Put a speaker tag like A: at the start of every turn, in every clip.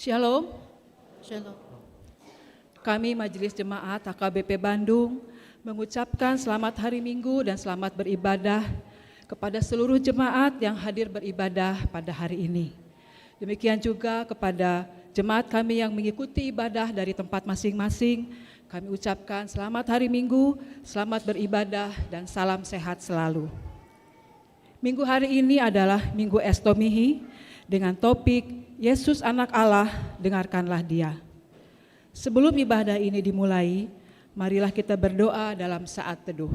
A: Shalom,
B: Shalom.
A: kami Majelis Jemaat HKBP Bandung mengucapkan selamat hari Minggu dan selamat beribadah kepada seluruh jemaat yang hadir beribadah pada hari ini. Demikian juga kepada jemaat kami yang mengikuti ibadah dari tempat masing-masing, kami ucapkan selamat hari Minggu, selamat beribadah dan salam sehat selalu. Minggu hari ini adalah Minggu Estomihi dengan topik Yesus Anak Allah, dengarkanlah Dia. Sebelum ibadah ini dimulai, marilah kita berdoa dalam saat teduh.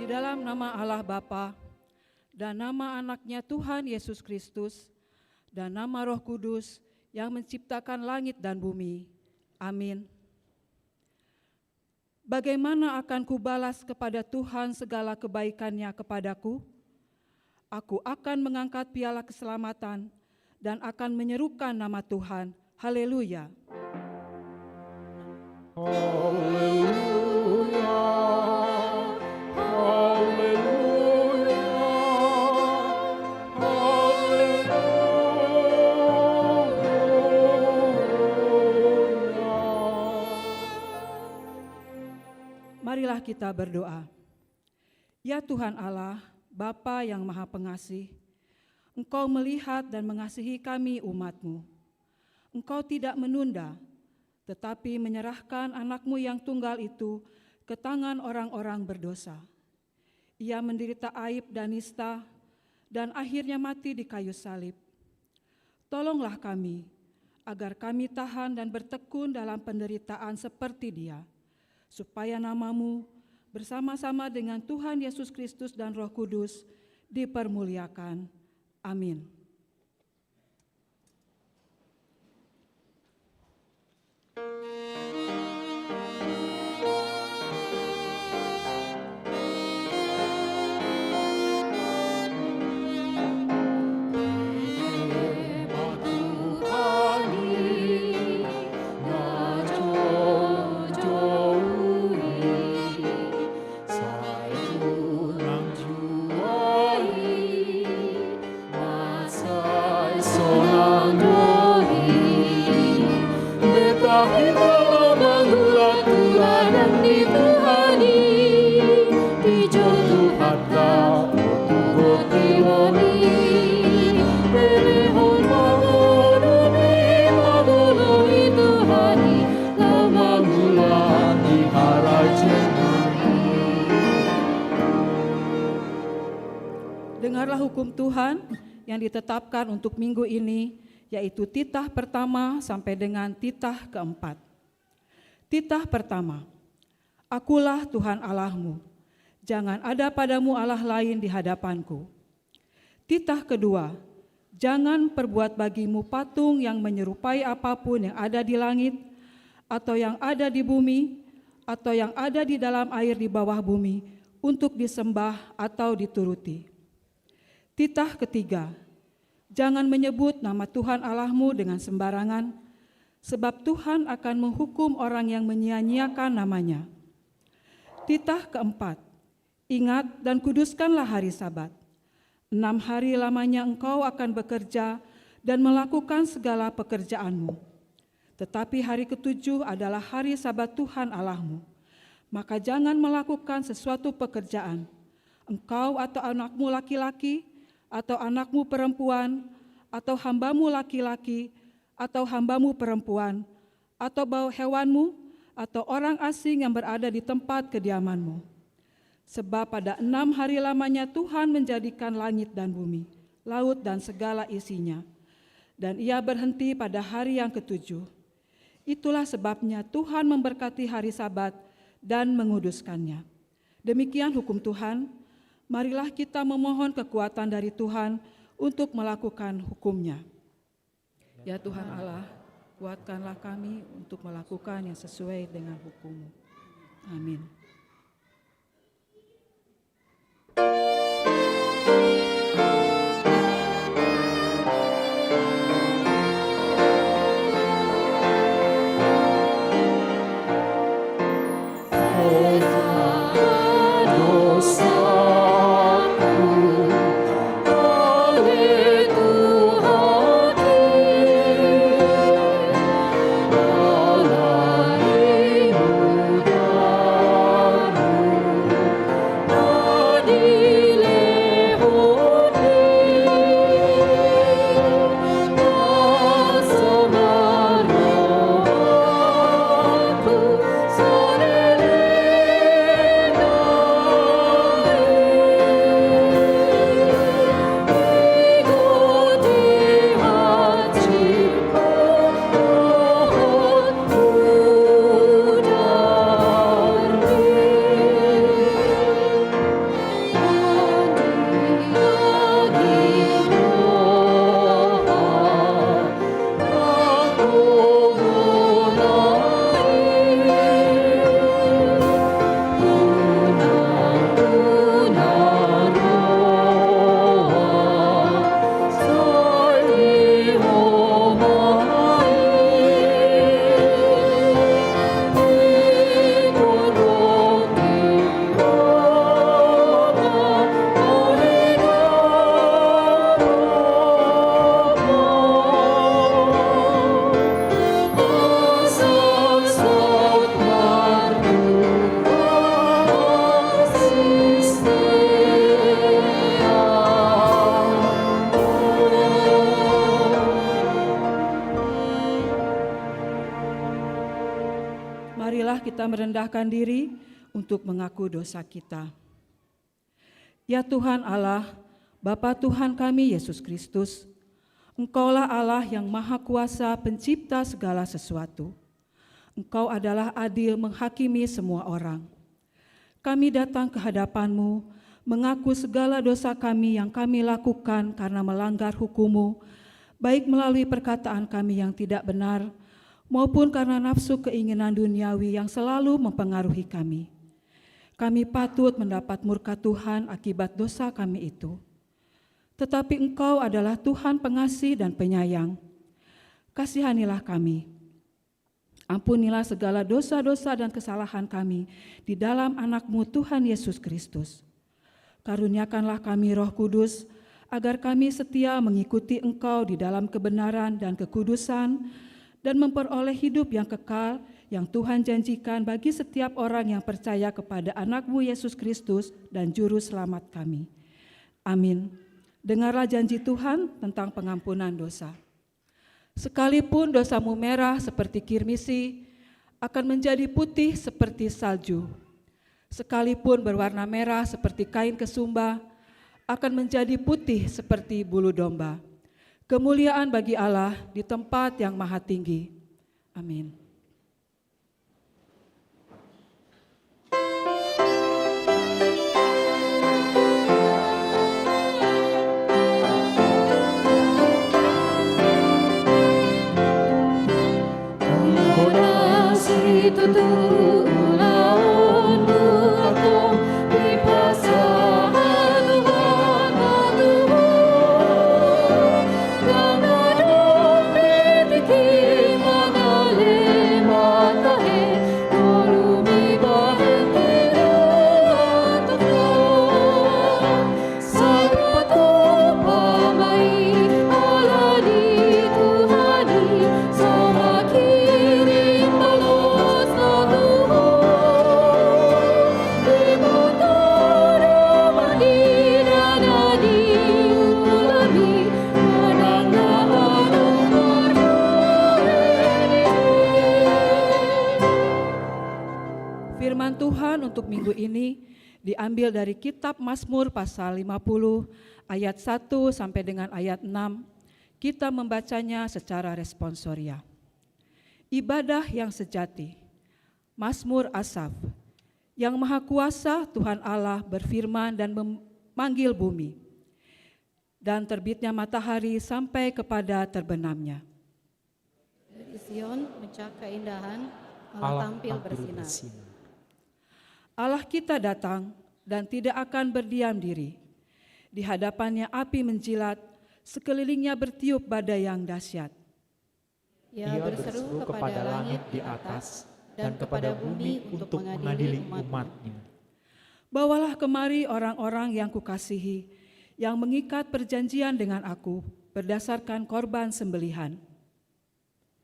A: Di dalam nama Allah Bapa dan nama anaknya Tuhan Yesus Kristus, dan nama Roh Kudus yang menciptakan langit dan bumi. Amin. Bagaimana akan kubalas kepada Tuhan segala kebaikannya kepadaku? Aku akan mengangkat piala keselamatan dan akan menyerukan nama Tuhan. Haleluya.
B: Haleluya. Haleluya. Haleluya.
A: Marilah kita berdoa. Ya Tuhan Allah, Bapa yang Maha Pengasih, Engkau melihat dan mengasihi kami umat-Mu. Engkau tidak menunda, tetapi menyerahkan anak-Mu yang tunggal itu ke tangan orang-orang berdosa. Ia menderita aib dan nista, dan akhirnya mati di kayu salib. Tolonglah kami, agar kami tahan dan bertekun dalam penderitaan seperti Dia, supaya nama-Mu bersama-sama dengan Tuhan Yesus Kristus dan Roh Kudus dipermuliakan. Amin. Dengarlah hukum Tuhan yang ditetapkan untuk minggu ini, yaitu titah pertama sampai dengan titah keempat. Titah pertama, Akulah Tuhan Allahmu, jangan ada padamu Allah lain di hadapanku. Titah kedua, jangan perbuat bagimu patung yang menyerupai apapun yang ada di langit, atau yang ada di bumi, atau yang ada di dalam air di bawah bumi, untuk disembah atau dituruti. Titah ketiga, jangan menyebut nama Tuhan Allahmu dengan sembarangan, sebab Tuhan akan menghukum orang yang menyia-nyiakan namanya. Titah keempat, ingat dan kuduskanlah hari Sabat. 6 hari lamanya engkau akan bekerja dan melakukan segala pekerjaanmu. Tetapi hari ke-7 adalah hari Sabat Tuhan Allahmu. Maka jangan melakukan sesuatu pekerjaan, engkau atau anakmu laki-laki, atau anakmu perempuan, atau hambamu laki-laki, atau hambamu perempuan, atau bau hewanmu, atau orang asing yang berada di tempat kediamanmu. Sebab pada 6 hari lamanya Tuhan menjadikan langit dan bumi, laut dan segala isinya, dan Ia berhenti pada hari yang ke-7. Itulah sebabnya Tuhan memberkati hari Sabat dan menguduskannya. Demikian hukum Tuhan. Marilah kita memohon kekuatan dari Tuhan untuk melakukan hukum-Nya. Ya Tuhan Allah, kuatkanlah kami untuk melakukan yang sesuai dengan hukum-Mu. Amin.
B: Allah
A: merendahkan diri untuk mengaku dosa kita. Ya Tuhan Allah, Bapa Tuhan kami Yesus Kristus, Engkaulah Allah yang Maha Kuasa pencipta segala sesuatu. Engkau adalah adil menghakimi semua orang. Kami datang ke hadapan-Mu, mengaku segala dosa kami yang kami lakukan karena melanggar hukum-Mu, baik melalui perkataan kami yang tidak benar, maupun karena nafsu keinginan duniawi yang selalu mempengaruhi kami. Kami patut mendapat murka Tuhan akibat dosa kami itu. Tetapi Engkau adalah Tuhan pengasih dan penyayang. Kasihanilah kami. Ampunilah segala dosa-dosa dan kesalahan kami di dalam anak-Mu Tuhan Yesus Kristus. Karuniakanlah kami Roh Kudus, agar kami setia mengikuti Engkau di dalam kebenaran dan kekudusan, dan memperoleh hidup yang kekal yang Tuhan janjikan bagi setiap orang yang percaya kepada anak-Mu Yesus Kristus dan Juru Selamat kami. Amin. Dengarlah janji Tuhan tentang pengampunan dosa. Sekalipun dosamu merah seperti kirmisi, akan menjadi putih seperti salju. Sekalipun berwarna merah seperti kain kesumba, akan menjadi putih seperti bulu domba. Kemuliaan bagi Allah di tempat yang maha tinggi. Amin. Firman Tuhan untuk minggu ini diambil dari kitab Mazmur pasal 50 ayat 1 sampai dengan ayat 6. Kita membacanya secara responsoria. Ibadah yang sejati. Mazmur Asaf. Yang Maha Kuasa Tuhan Allah berfirman dan memanggil bumi, dan terbitnya matahari sampai kepada terbenamnya.
C: Dari Sion mencak keindahan, Allah tampil bersinar.
A: Allah kita datang dan tidak akan berdiam diri. Di hadapannya api menjilat, sekelilingnya bertiup badai yang dahsyat.
C: Ia berseru kepada langit di atas dan kepada bumi untuk mengadili umat-Nya.
A: Bawalah kemari orang-orang yang kukasihi, yang mengikat perjanjian dengan aku berdasarkan korban sembelihan.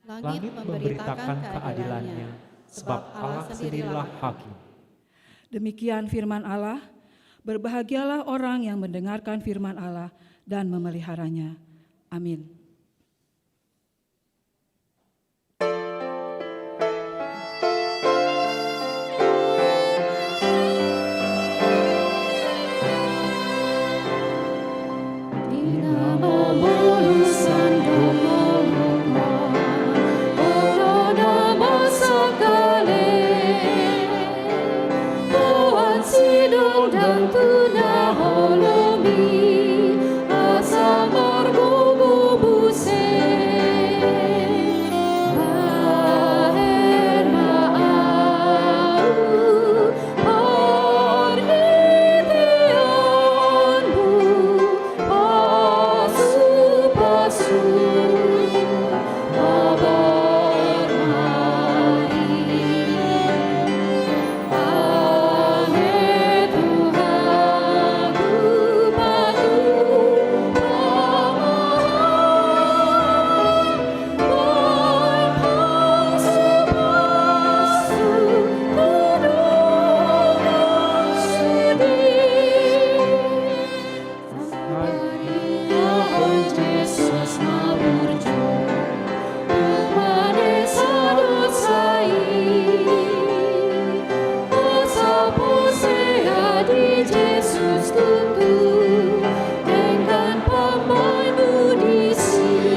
C: Langit memberitakan keadilannya, sebab Allah sendirilah hakim.
A: Demikian firman Allah, berbahagialah orang yang mendengarkan firman Allah dan memeliharanya. Amin.
B: Dan tunaholomi asa margogo
C: bersekutu dengan pemandu di sini.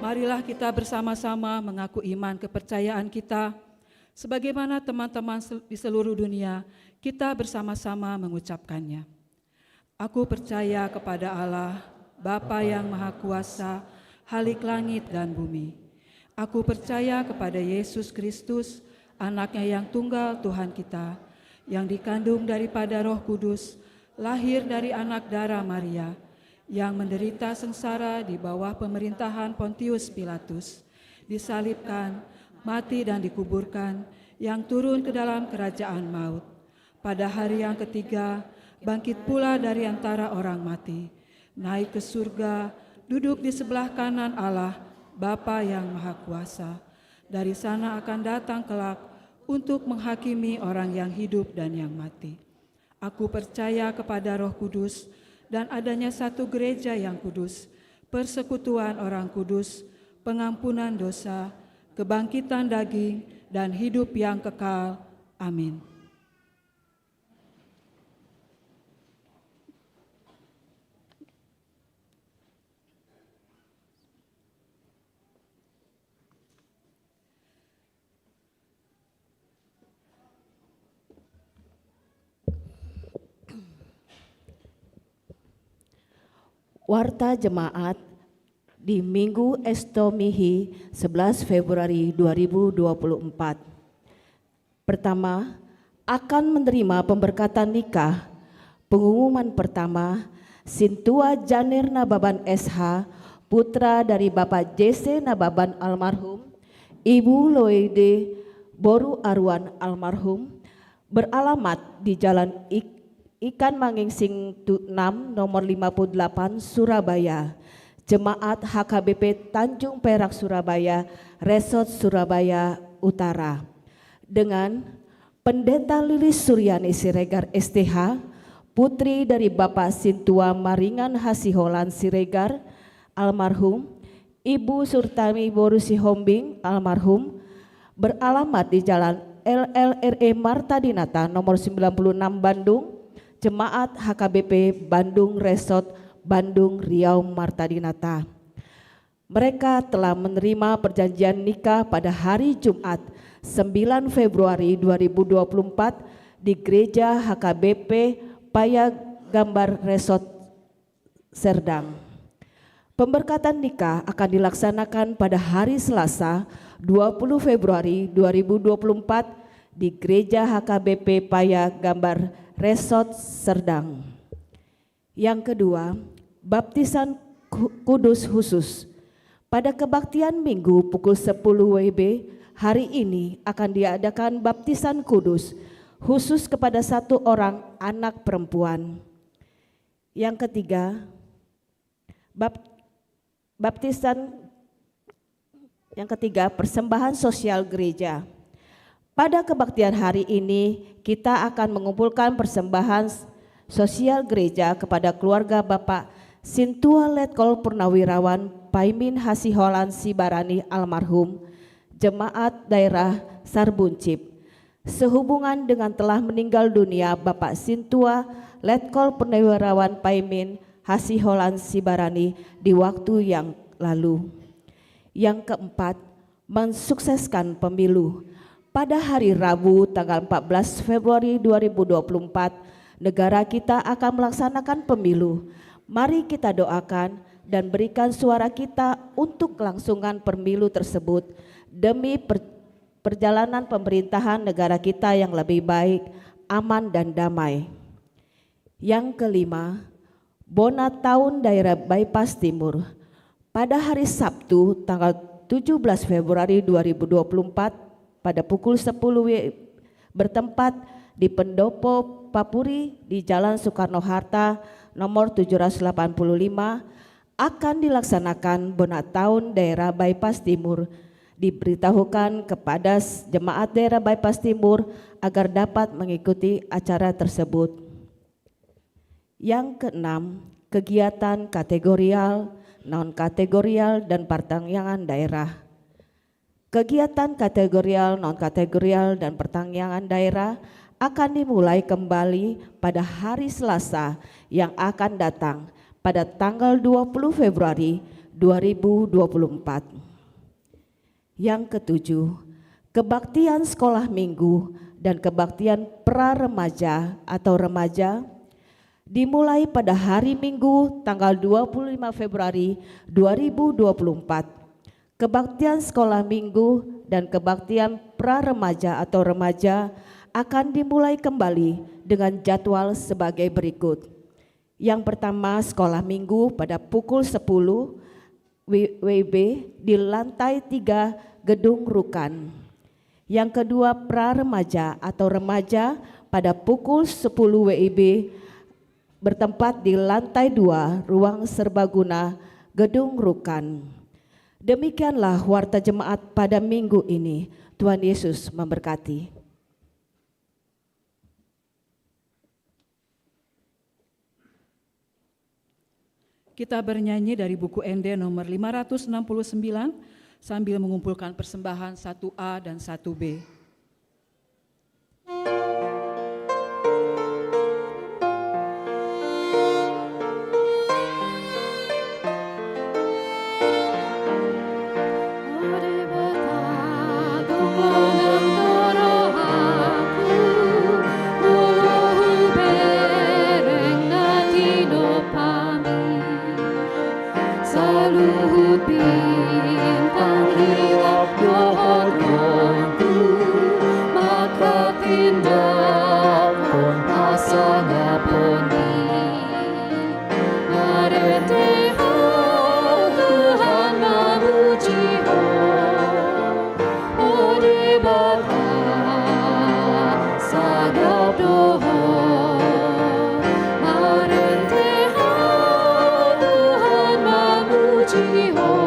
A: Marilah kita bersama-sama mengaku iman kepercayaan kita. Sebagaimana teman-teman di seluruh dunia, kita bersama-sama mengucapkannya. Aku percaya kepada Allah, Bapa yang Maha Kuasa, Khalik langit dan bumi. Aku percaya kepada Yesus Kristus, Anaknya yang tunggal Tuhan kita, yang dikandung daripada Roh Kudus, lahir dari anak darah Maria, yang menderita sengsara di bawah pemerintahan Pontius Pilatus, disalibkan, mati dan dikuburkan, yang turun ke dalam kerajaan maut. Pada hari yang ketiga, bangkit pula dari antara orang mati, naik ke surga, duduk di sebelah kanan Allah, Bapa yang Maha Kuasa. Dari sana akan datang kelak untuk menghakimi orang yang hidup dan yang mati. Aku percaya kepada Roh Kudus dan adanya satu gereja yang kudus, persekutuan orang kudus, pengampunan dosa, kebangkitan daging, dan hidup yang kekal. Amin.
D: Warta Jemaat di Minggu Estomihi 11 Februari 2024. Pertama, akan menerima pemberkatan nikah. Pengumuman pertama, Sintua Janer Nababan SH, putra dari Bapak JC Nababan almarhum, Ibu Loide Boru Arwan almarhum, beralamat di Jalan Ikan Mangingsing 6 nomor 58 Surabaya. Jemaat HKBP Tanjung Perak Surabaya, Resort Surabaya Utara. Dengan Pendeta Lilis Suryani Siregar STH, putri dari Bapak Sintua Maringan Hasiholan Siregar almarhum, Ibu Surtami Boru Sihombing almarhum, beralamat di Jalan LLRE Marta Dinata nomor 96 Bandung. Jemaat HKBP Bandung Resort Bandung Riau Marta Dinata. Mereka telah menerima perjanjian nikah pada hari Jumat 9 Februari 2024 di Gereja HKBP Payagambar Resort Serdang. Pemberkatan nikah akan dilaksanakan pada hari Selasa 20 Februari 2024 di Gereja HKBP Payagambar Resort Serdang. Yang kedua, baptisan kudus khusus. Pada kebaktian Minggu pukul 10 WIB hari ini akan diadakan baptisan kudus khusus kepada satu orang anak perempuan. Yang ketiga, persembahan sosial gereja. Pada kebaktian hari ini kita akan mengumpulkan persembahan sosial gereja kepada keluarga Bapak Sintua Letkol Purnawirawan Paimin Hasiholan Sibarani almarhum, Jemaat Daerah Sarbuncip, sehubungan dengan telah meninggal dunia Bapak Sintua Letkol Purnawirawan Paimin Hasiholan Sibarani di waktu yang lalu. Yang keempat, mensukseskan pemilu. Pada hari Rabu tanggal 14 Februari 2024, negara kita akan melaksanakan pemilu. Mari kita doakan dan berikan suara kita untuk kelangsungan pemilu tersebut demi perjalanan pemerintahan negara kita yang lebih baik, aman dan damai. Yang kelima, Bona Tahun Daerah Bypass Timur pada hari Sabtu tanggal 17 Februari 2024 pada pukul 10 bertempat di Pendopo Papuri di Jalan Soekarno-Hatta nomor 785 akan dilaksanakan Bona Tahun Daerah Bypass Timur. Diberitahukan kepada jemaat daerah Bypass Timur agar dapat mengikuti acara tersebut. Yang keenam, kegiatan kategorial, non-kategorial, dan pertanggungan daerah. Kegiatan kategorial, non-kategorial, dan pertanggungan daerah akan dimulai kembali pada hari Selasa yang akan datang pada tanggal 20 Februari 2024. Yang ketujuh, kebaktian sekolah minggu dan kebaktian pra-remaja atau remaja dimulai pada hari Minggu tanggal 25 Februari 2024. Kebaktian sekolah minggu dan kebaktian pra-remaja atau remaja akan dimulai kembali dengan jadwal sebagai berikut. Yang pertama, sekolah minggu pada pukul 10 WIB di lantai 3 Gedung Rukan. Yang kedua, pra-remaja atau remaja pada pukul 10 WIB bertempat di lantai 2 Ruang Serbaguna Gedung Rukan. Demikianlah warta jemaat pada minggu ini. Tuhan Yesus memberkati.
A: Kita bernyanyi dari buku ND nomor 569 sambil mengumpulkan persembahan 1A dan 1B.
B: Bintang hilap doa-doaku, maka tindakkan asana poni. Areteho Tuhan memujiho, odibata sagap doho. Areteho Tuhan memujiho.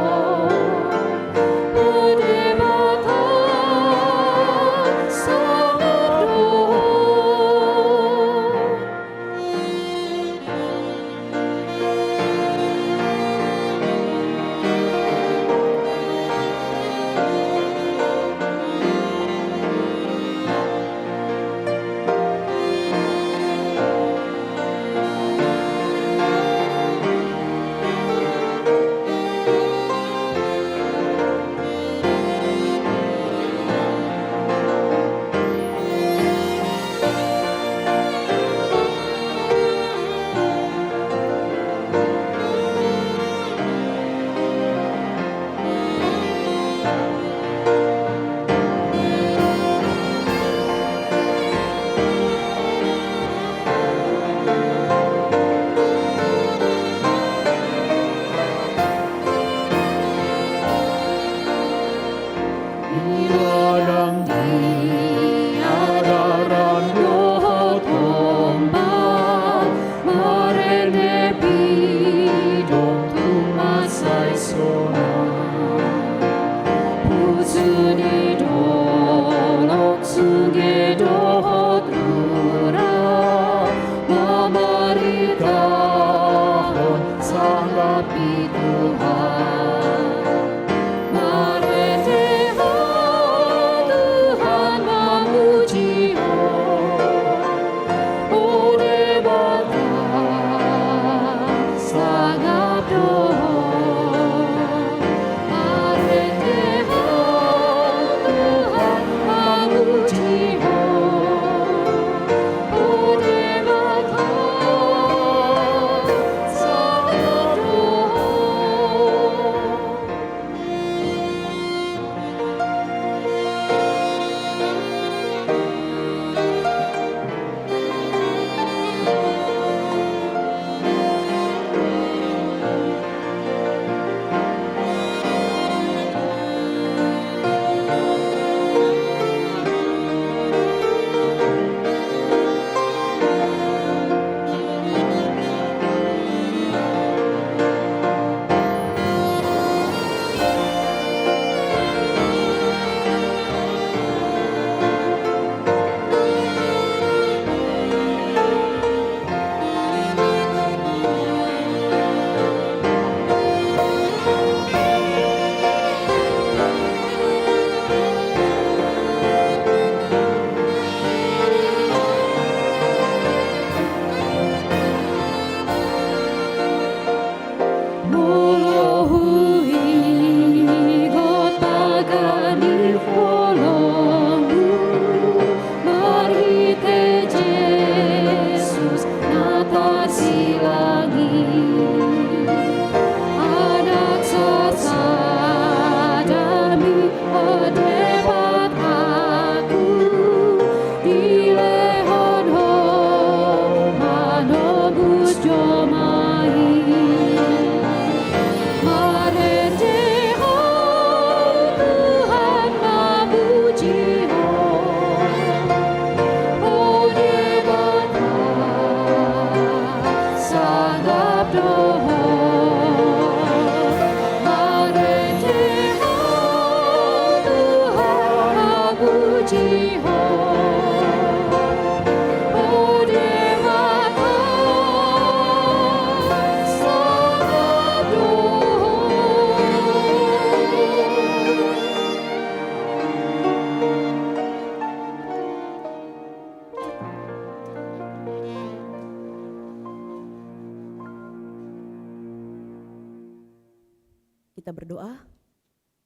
E: Kita berdoa.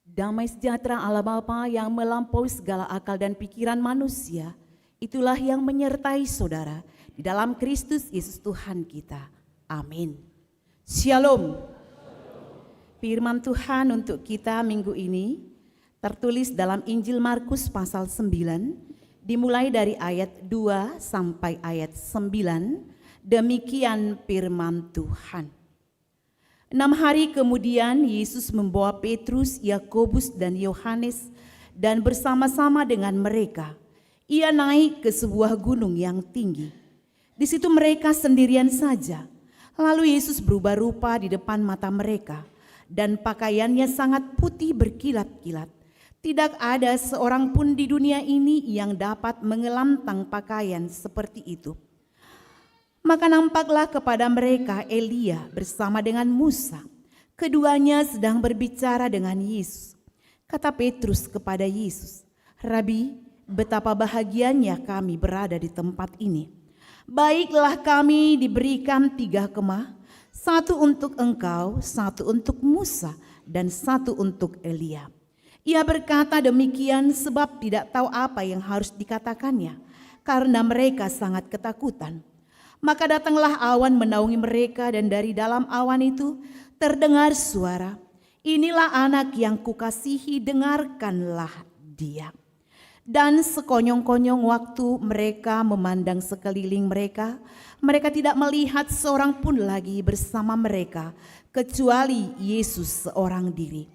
E: Damai sejahtera Allah Bapa yang melampaui segala akal dan pikiran manusia, itulah yang menyertai saudara di dalam Kristus Yesus Tuhan kita. Amin. Shalom. Firman Tuhan untuk kita minggu ini tertulis dalam Injil Markus pasal 9, dimulai dari ayat 2 sampai ayat 9. Demikian firman Tuhan. 6 hari kemudian Yesus membawa Petrus, Yakobus dan Yohanes dan bersama-sama dengan mereka ia naik ke sebuah gunung yang tinggi. Di situ mereka sendirian saja. Lalu Yesus berubah rupa di depan mata mereka dan pakaiannya sangat putih berkilat-kilat. Tidak ada seorang pun di dunia ini yang dapat mengelantang pakaian seperti itu. Maka nampaklah kepada mereka Elia bersama dengan Musa. Keduanya sedang berbicara dengan Yesus. Kata Petrus kepada Yesus, "Rabi, betapa bahagianya kami berada di tempat ini. Baiklah kami diberikan 3 kemah, 1 untuk engkau, 1 untuk Musa, dan 1 untuk Elia." Ia berkata demikian sebab tidak tahu apa yang harus dikatakannya, karena mereka sangat ketakutan. Maka datanglah awan menaungi mereka dan dari dalam awan itu terdengar suara, "Inilah anak yang kukasihi, dengarkanlah dia." Dan sekonyong-konyong waktu mereka memandang sekeliling mereka, mereka tidak melihat seorang pun lagi bersama mereka kecuali Yesus seorang diri.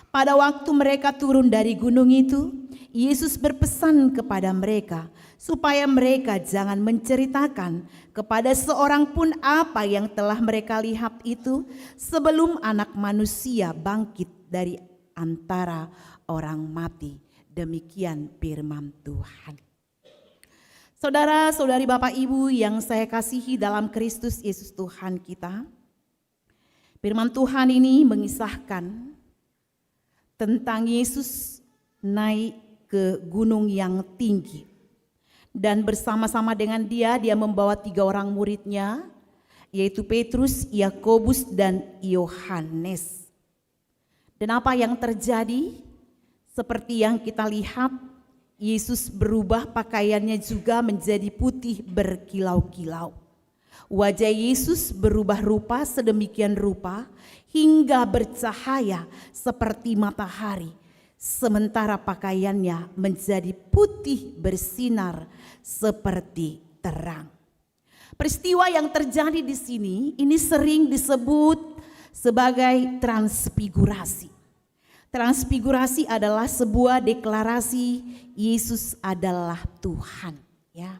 E: Pada waktu mereka turun dari gunung itu, Yesus berpesan kepada mereka supaya mereka jangan menceritakan kepada seorang pun apa yang telah mereka lihat itu sebelum Anak Manusia bangkit dari antara orang mati. Demikian firman Tuhan. Saudara-saudari, Bapak Ibu yang saya kasihi dalam Kristus Yesus Tuhan kita, firman Tuhan ini mengisahkan tentang Yesus naik ke gunung yang tinggi. Dan bersama-sama dengan dia membawa 3 orang muridnya, yaitu Petrus, Yakobus, dan Yohanes. Dan apa yang terjadi? Seperti yang kita lihat, Yesus berubah pakaiannya juga menjadi putih berkilau-kilau. Wajah Yesus berubah rupa sedemikian rupa hingga bercahaya seperti matahari. Sementara pakaiannya menjadi putih bersinar seperti terang. Peristiwa yang terjadi di sini ini sering disebut sebagai transfigurasi. Transfigurasi adalah sebuah deklarasi Yesus adalah Tuhan, ya.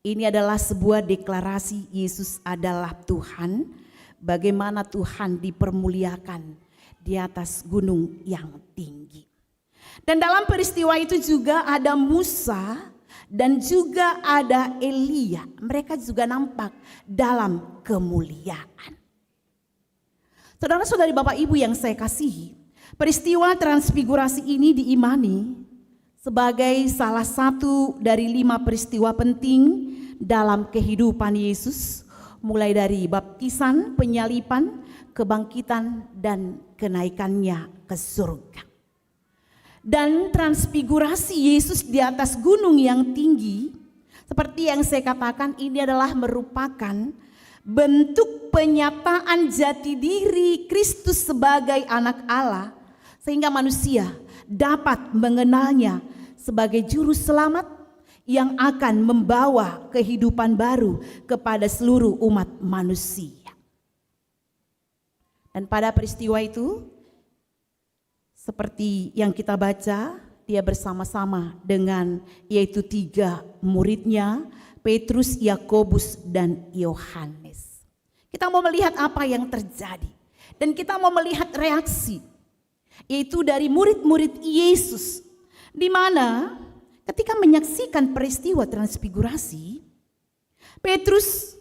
E: Ini adalah sebuah deklarasi Yesus adalah Tuhan, bagaimana Tuhan dipermuliakan di atas gunung yang tinggi. Dan dalam peristiwa itu juga ada Musa dan juga ada Elia. Mereka juga nampak dalam kemuliaan. Saudara-saudari, Bapak Ibu yang saya kasihi, peristiwa transfigurasi ini diimani sebagai salah satu dari 5 peristiwa penting dalam kehidupan Yesus, mulai dari baptisan, penyalipan, kebangkitan, dan kenaikannya ke surga. Dan transfigurasi Yesus di atas gunung yang tinggi, seperti yang saya katakan, ini adalah merupakan bentuk penyataan jati diri Kristus sebagai anak Allah, sehingga manusia dapat mengenalnya sebagai juru selamat yang akan membawa kehidupan baru kepada seluruh umat manusia. Dan pada peristiwa itu, seperti yang kita baca, dia bersama-sama dengan yaitu 3 muridnya, Petrus, Yakobus, dan Yohanes. Kita mau melihat apa yang terjadi. Dan kita mau melihat reaksi, yaitu dari murid-murid Yesus. Di mana ketika menyaksikan peristiwa transfigurasi, Petrus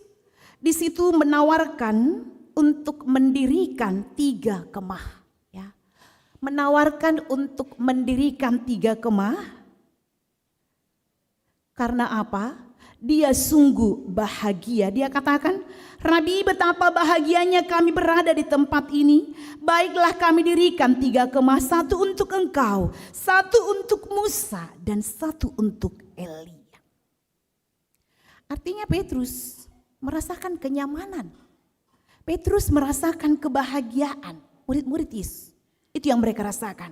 E: di situ menawarkan untuk mendirikan 3 kemah. Menawarkan untuk mendirikan 3 kemah. Karena apa? Dia sungguh bahagia. Dia katakan, Rabi, betapa bahagianya kami berada di tempat ini. Baiklah kami dirikan 3 kemah, 1 untuk engkau, 1 untuk Musa, dan 1 untuk Elia. Artinya Petrus merasakan kenyamanan. Petrus merasakan kebahagiaan. Murid-murid Yesus. Itu yang mereka rasakan.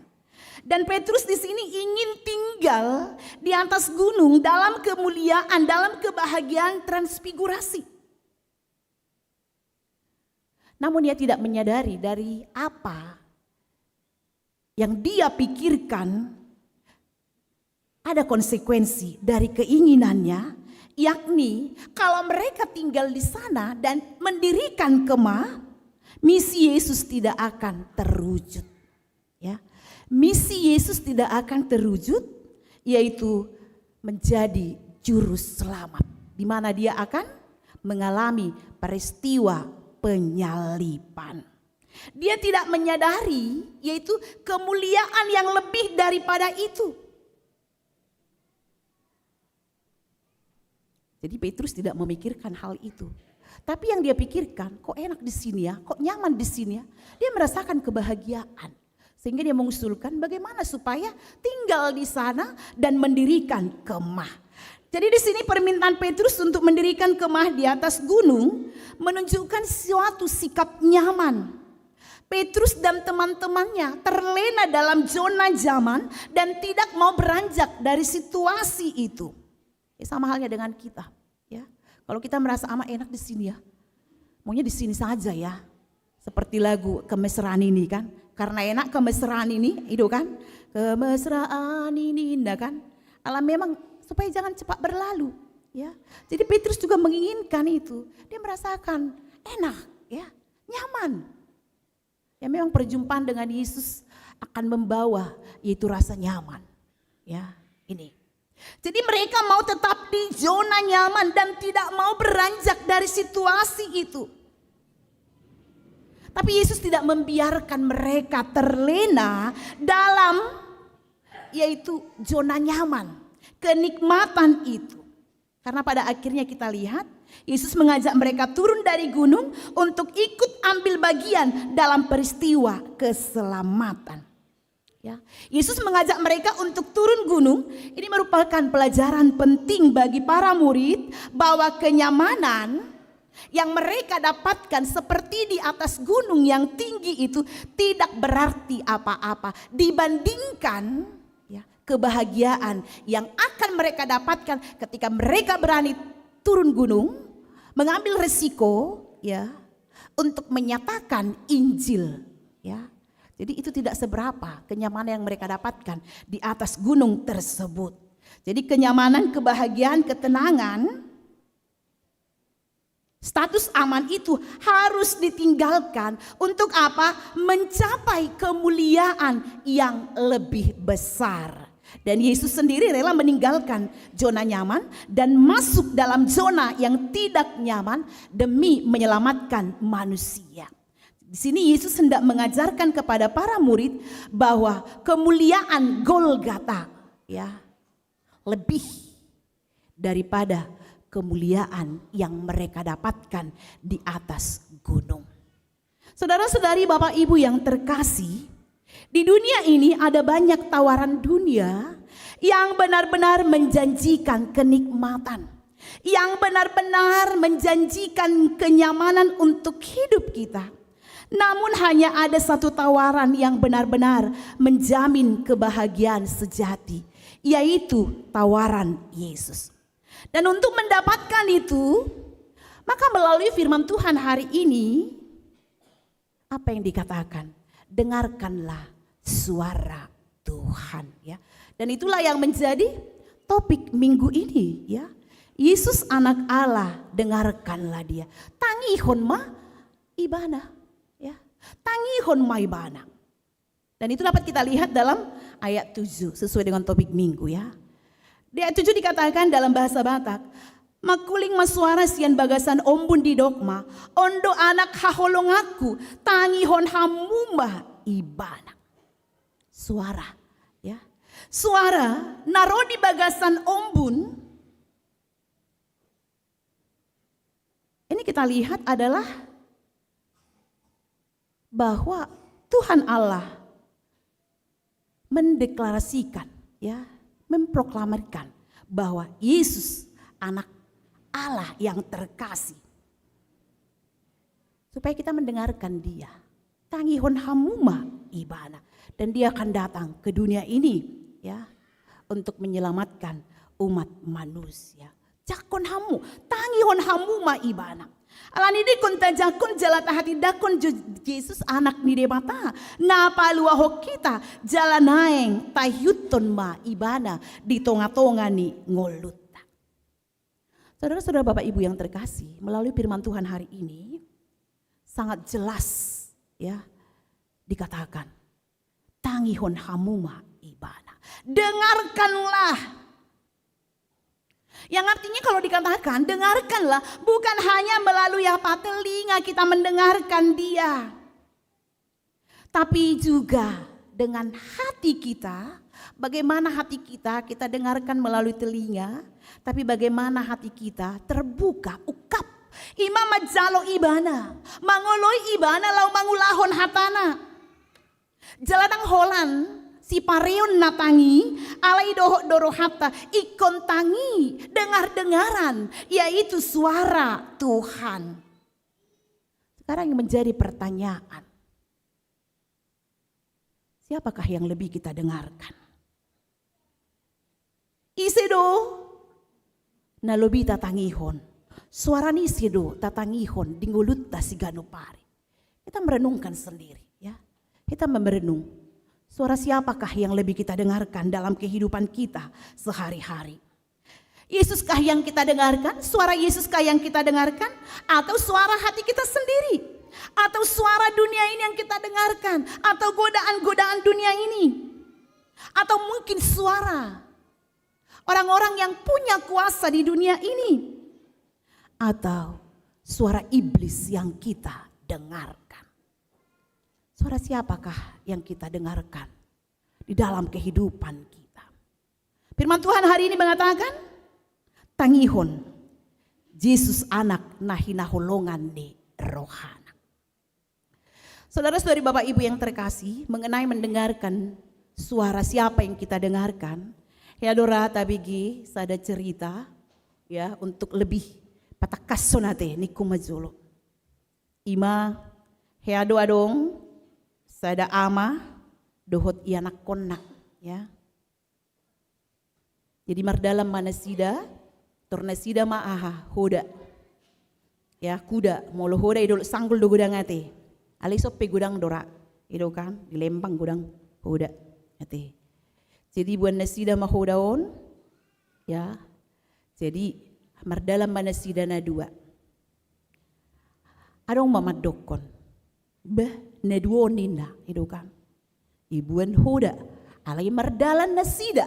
E: Dan Petrus di sini ingin tinggal di atas gunung dalam kemuliaan, dalam kebahagiaan transfigurasi. Namun dia tidak menyadari dari apa yang dia pikirkan ada konsekuensi dari keinginannya, yakni kalau mereka tinggal di sana dan mendirikan kemah, misi Yesus tidak akan terwujud. Ya, misi Yesus tidak akan terwujud, yaitu menjadi juru selamat, di mana dia akan mengalami peristiwa penyalipan. Dia tidak menyadari yaitu kemuliaan yang lebih daripada itu. Jadi Petrus tidak memikirkan hal itu. Tapi yang dia pikirkan, kok enak di sini ya, kok nyaman di sini ya. Dia merasakan kebahagiaan. Sehingga dia mengusulkan bagaimana supaya tinggal di sana dan mendirikan kemah. Jadi di sini permintaan Petrus untuk mendirikan kemah di atas gunung menunjukkan suatu sikap nyaman. Petrus dan teman-temannya terlena dalam zona zaman dan tidak mau beranjak dari situasi itu. Ya, sama halnya dengan kita. Ya, kalau kita merasa amat enak di sini ya, maunya di sini saja ya. Seperti lagu Kemesraan ini kan. Karena enak kemesraan ini, itu kan. Kemesraan ini indah kan. Alam memang supaya jangan cepat berlalu. Ya, jadi Petrus juga menginginkan itu. Dia merasakan enak, ya, nyaman. Ya memang perjumpaan dengan Yesus akan membawa yaitu rasa nyaman. Ya, ini. Jadi mereka mau tetap di zona nyaman dan tidak mau beranjak dari situasi itu. Tapi Yesus tidak membiarkan mereka terlena dalam yaitu zona nyaman, kenikmatan itu. Karena pada akhirnya kita lihat Yesus mengajak mereka turun dari gunung untuk ikut ambil bagian dalam peristiwa keselamatan. Ya, Yesus mengajak mereka untuk turun gunung. Ini merupakan pelajaran penting bagi para murid bahwa kenyamanan yang mereka dapatkan seperti di atas gunung yang tinggi itu tidak berarti apa-apa dibandingkan ya, kebahagiaan yang akan mereka dapatkan ketika mereka berani turun gunung, mengambil resiko ya untuk menyatakan Injil ya. Jadi itu tidak seberapa kenyamanan yang mereka dapatkan di atas gunung tersebut. Jadi kenyamanan, kebahagiaan, ketenangan, status aman itu harus ditinggalkan untuk apa? Mencapai kemuliaan yang lebih besar. Dan Yesus sendiri rela meninggalkan zona nyaman dan masuk dalam zona yang tidak nyaman demi menyelamatkan manusia. Di sini Yesus hendak mengajarkan kepada para murid bahwa kemuliaan Golgota ya lebih daripada kemuliaan yang mereka dapatkan di atas gunung. Saudara-saudari, Bapak Ibu yang terkasih, di dunia ini ada banyak tawaran dunia yang benar-benar menjanjikan kenikmatan, yang benar-benar menjanjikan kenyamanan untuk hidup kita. Namun hanya ada satu tawaran yang benar-benar menjamin kebahagiaan sejati, yaitu tawaran Yesus. Dan untuk mendapatkan itu, maka melalui firman Tuhan hari ini, apa yang dikatakan? Dengarkanlah suara Tuhan, ya. Dan itulah yang menjadi topik minggu ini, ya. Yesus anak Allah, dengarkanlah dia. Tangihon ma ibana, ya. Tangihon ma ibana. Dan itu dapat kita lihat dalam ayat 7 sesuai dengan topik minggu, ya. Di ayat 7 dikatakan dalam bahasa Batak, makuling masuara sian bagasan ombun di dokma, ondo anak haholong aku, tangihon hamumba ibana. Suara, ya. Suara naro di bagasan ombun. Ini kita lihat adalah bahwa Tuhan Allah mendeklarasikan, ya, memproklamirkan bahwa Yesus anak Allah yang terkasih. Supaya kita mendengarkan dia. Tangihon hamuma ibana. Dan dia akan datang ke dunia ini, ya, untuk menyelamatkan umat manusia. Jakon hamu, tangihon hamuma ibana. Alani di kon tajakon jalata hati dakon Yesus anak ni demata. Napa luaho kita jalanaeng tahyuton ma ibana di tonga-tonga ni ngolut. Saudara-saudara, Bapak Ibu yang terkasih, melalui firman Tuhan hari ini sangat jelas, ya, dikatakan tangihon hamuma ibana. Dengarkanlah. Yang artinya kalau dikatakan dengarkanlah, bukan hanya melalui apa telinga kita mendengarkan dia, tapi juga dengan hati kita. Bagaimana hati kita dengarkan melalui telinga, tapi bagaimana hati kita terbuka ukap. Ima majalo ibana, mangoloi ibana lau mangulahon hatana. Jaladang holan si pareon natangi, alai dohok dorohata, ikon tangi, dengar-dengaran, yaitu suara Tuhan. Sekarang yang menjadi pertanyaan, siapakah yang lebih kita dengarkan? Isedo nalobi tatangihon, suara ni isedo tatangihon dingulut tasigano pare. Kita merenungkan sendiri, ya. Kita merenung, suara siapakah yang lebih kita dengarkan dalam kehidupan kita sehari-hari? Yesuskah yang kita dengarkan? Suara Yesuskah yang kita dengarkan? Atau suara hati kita sendiri? Atau suara dunia ini yang kita dengarkan? Atau godaan-godaan dunia ini? Atau mungkin suara orang-orang yang punya kuasa di dunia ini? Atau suara iblis yang kita dengarkan? Suara siapakah yang kita dengarkan di dalam kehidupan kita? Firman Tuhan hari ini mengatakan, tangihon Yesus anak nahinaholongan ni rohana. Saudara-saudari, Bapak Ibu yang terkasih, mengenai mendengarkan suara siapa yang kita dengarkan, Headora tabigi sada cerita, ya, untuk lebih patakasonate ni kumajolo. Ima heado adong sada ama dohot ianak konak, ya. Jadi mardalam manasida tornasida maaha hoda, ya, kuda molo hoda idol sanggul do gudang ate ali soppe gudang dora ido kan dilempang gudang hoda ate. Jadi buan nasida mahodaon, ya. Jadi mardalam manasida na dua adong mamadokon bah neduonin na itu kan ibuan hoda alai mardalan nasida,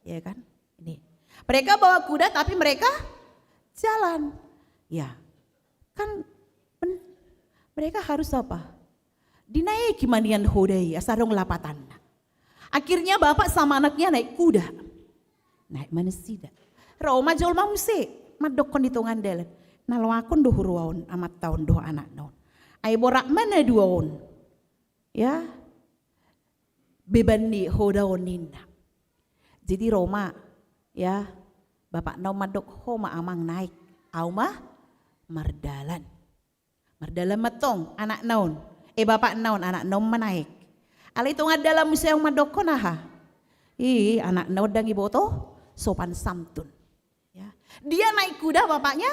E: ya kan. Ini mereka bawa kuda tapi mereka jalan, ya kan. Mereka harus apa? Dinaiki manian hodai asarong lapatan. Akhirnya bapak sama anaknya naik kuda, naik manasida. Roma jol mamuse, madokon di tongan dalan. Nalawakon do huruaon amat tahun do anak naon. Ay borak mana duaon. Ya. Beban ni hodaon ninna. Jadi Roma ya bapak naon madok homa amang naik. Au mah mardalan. Mardalan matong anak naon. Bapak naon anak naon manaik. Alay itu ngadalam museum madokon aha. Anak naon dang iboto sopan santun. Ya. Dia naik kuda bapaknya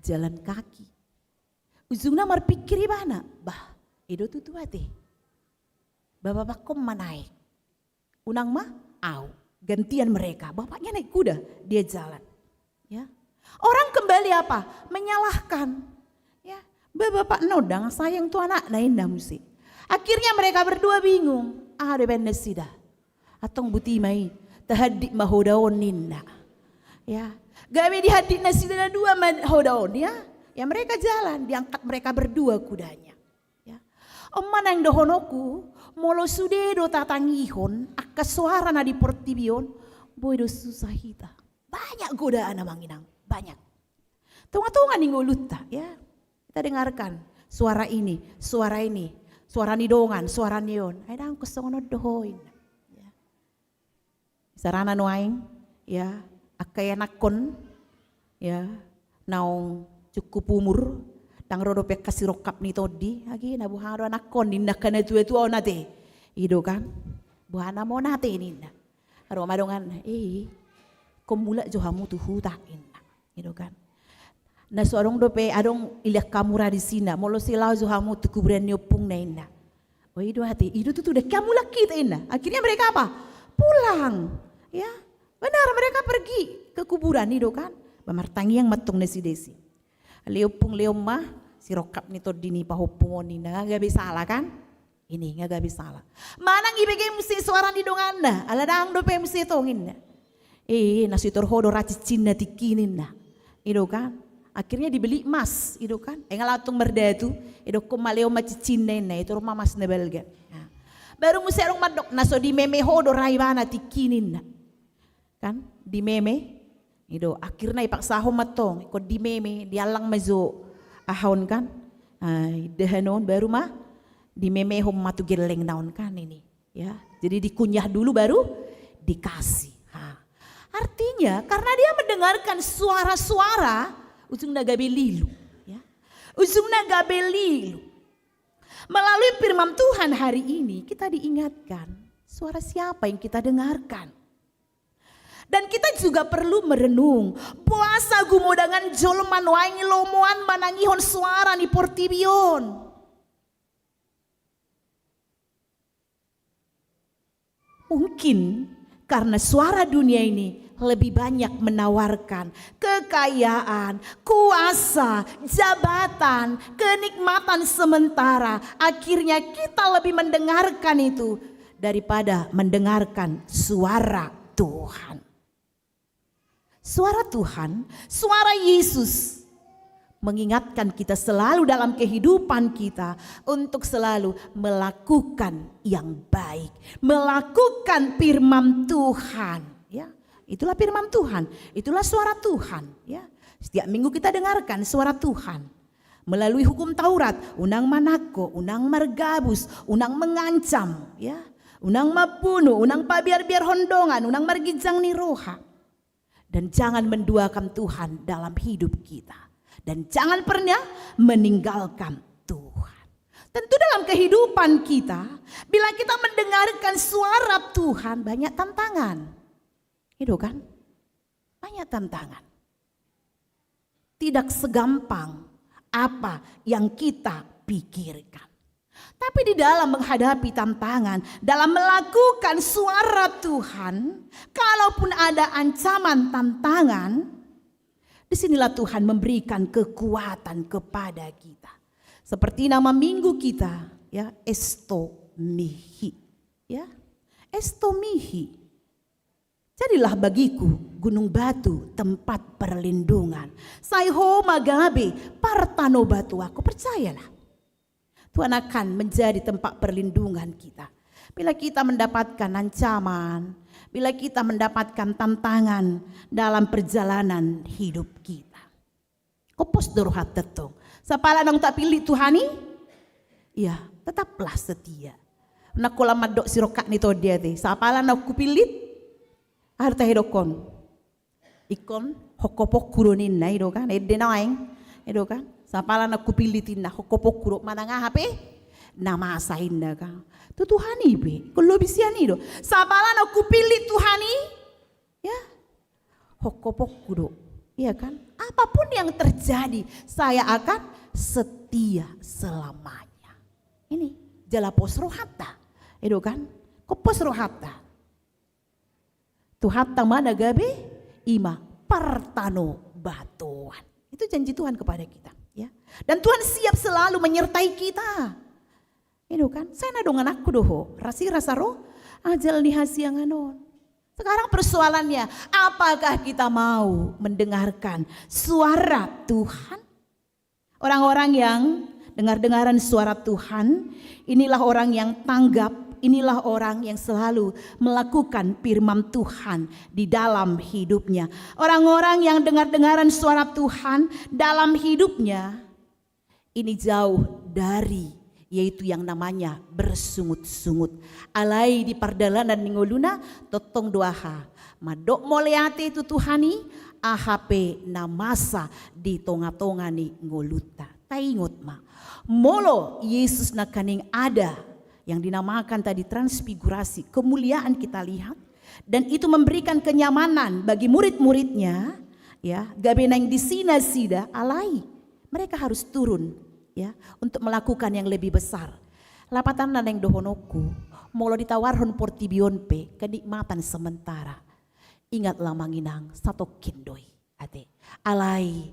E: jalan kaki. Ujungnya marpikir ibana. Bah, itu tutu ate. Bapak kom manaik. Unang mah au. Gantian mereka. Bapaknya naik kuda, dia jalan. Ya. Orang kembali apa? Menyalahkan. Ya. Bapak nodang sayang tuh anak nain musi. Akhirnya mereka berdua bingung. Ada benda sida. Atong buti mai tahadik mahodaon ninna. Ya. Gawe dihadik nasi dan dua mahodaon ya. Ya mereka jalan, diangkat mereka berdua kudanya. Ya. Manang dohonoku molo sudedo tatangihon akka suara na di portibion boy do susah hita. Banyak godaan amanginang, banyak. Tunga-tunga ninggoluta ya. Kita dengarkan suara ini, suara nidongan, suara nion. Ay dang kusongonod dohoin. Ya. Sarana nuaing ya, akaya nakon ya, naong cukup umur tang rodo pek kasih rokap ni todi lagi na buharo nakon ninda kana tu onate. Ido kan? Buhana mo nate ninda. Aro madongan komula johamu tu huta inna. Ido kan? Na suarong dope adong ilah kamura di sina molo silau johamu tu kuburan nyopung na inna. Oh ido hati, ido tu udah kamu laki inna. Akhirnya mereka apa? Pulang. Ya, benar mereka pergi ke kuburan ido kan? Bamartangi yang matung nasi desi. Leopung leomah si rokap ni todini pahopungon ni nggak bisa salah kan? Ini nggak bisa salah. Manang ibigay mesti suara di donganda. Aladang dope mesti tongin. Nasi torhodo racicin na tikinin na. Ido kan? Akhirnya dibeli emas, ido kan? Ngalatung merdatu, ido kumaleo macicin na itu rumah mas na belga. Baru mesti arong madok naso di meme hodo raibana tikinin na. Kan? Di meme Ido akhirnya ipaksa ho matong ikut di meme dialang mazo ahon kan dehanon baru mah di meme ho matu geleng naon kan ini ya jadi dikunyah dulu baru dikasih. Artinya karena dia mendengarkan suara-suara ujung nagabe lilu ya ujung nagabe lilu melalui firman Tuhan hari ini kita diingatkan suara siapa yang kita dengarkan. Dan kita juga perlu merenung. Puasa gumodangan jolman wangi lomoan manangihon suara ni portibion. Mungkin karena suara dunia ini lebih banyak menawarkan kekayaan, kuasa, jabatan, kenikmatan sementara. Akhirnya kita lebih mendengarkan itu daripada mendengarkan suara Tuhan. Suara Tuhan, suara Yesus mengingatkan kita selalu dalam kehidupan kita untuk selalu melakukan yang baik, melakukan firman Tuhan. Ya, itulah firman Tuhan, itulah suara Tuhan. Ya, setiap minggu kita dengarkan suara Tuhan melalui hukum Taurat, unang manako, unang margabus, unang mengancam, ya, unang mabunuh, unang pabiar-biar hondongan, unang margijang ni roha. Dan jangan menduakan Tuhan dalam hidup kita. Dan jangan pernah meninggalkan Tuhan. Tentu dalam kehidupan kita, bila kita mendengarkan suara Tuhan, banyak tantangan. Itu kan? Banyak tantangan. Tidak segampang apa yang kita pikirkan. Tapi di dalam menghadapi tantangan, dalam melakukan suara Tuhan, kalaupun ada ancaman tantangan, disinilah Tuhan memberikan kekuatan kepada kita. Seperti nama minggu kita, ya, estomihi, ya, estomihi. Jadilah bagiku gunung batu tempat perlindungan. Saiho magabe partano batu aku, percayalah. Tuhan akan menjadi tempat perlindungan kita. Bila kita mendapatkan ancaman, bila kita mendapatkan tantangan dalam perjalanan hidup kita. Kopos doruhat tetong. Sapala nang tak pilih Tuhani, ya tetaplah setia. Nakola madok sirokak ni to dia te. Sapala nang kupilit, harta hidokon. Ikon hokopok kuronin na ido kan, edenaing, ido kan. Sapala nang kupilitin na hokopok kuro mananga hape, namasain na kan. Tu Tuhani be, kalau bisian ido. Sapala nang kupilit Tuhani, ya hokopok kuro. Iya kan? Apapun yang terjadi, saya akan setia selamanya. Ini jalapos rohata. Itu kan? Kopos rohata. Tuhatta mana gabe? Ima partano batuan. Itu janji Tuhan kepada kita. Ya. Dan Tuhan siap selalu menyertai kita. Itu kan? Saya nadongan aku doho. Rasi rasa roh. Ajal nih hasiang anon. Sekarang persoalannya, apakah kita mau mendengarkan suara Tuhan? Orang-orang yang dengar-dengaran suara Tuhan, inilah orang yang tanggap, inilah orang yang selalu melakukan firman Tuhan di dalam hidupnya. Orang-orang yang dengar-dengaran suara Tuhan dalam hidupnya, ini jauh dari yaitu yang namanya bersungut-sungut. Alai di pardalanan ningoluna totong doaha. Madok moleate itu Tuhani AHP namasa di tonga-tonga ni ngoluta. Taingot ma. Molo Yesus nakaning ada yang dinamakan tadi transfigurasi. Kemuliaan kita lihat. Dan itu memberikan kenyamanan bagi murid-muridnya. Ya, gabenang di sina sida alai. Mereka harus turun. Ya, untuk melakukan yang lebih besar. Lapatan naneng dohonoku, molo ditawarhon portibionpe kenikmatan sementara. Ingatlah manginang satu kindoi ate. Alai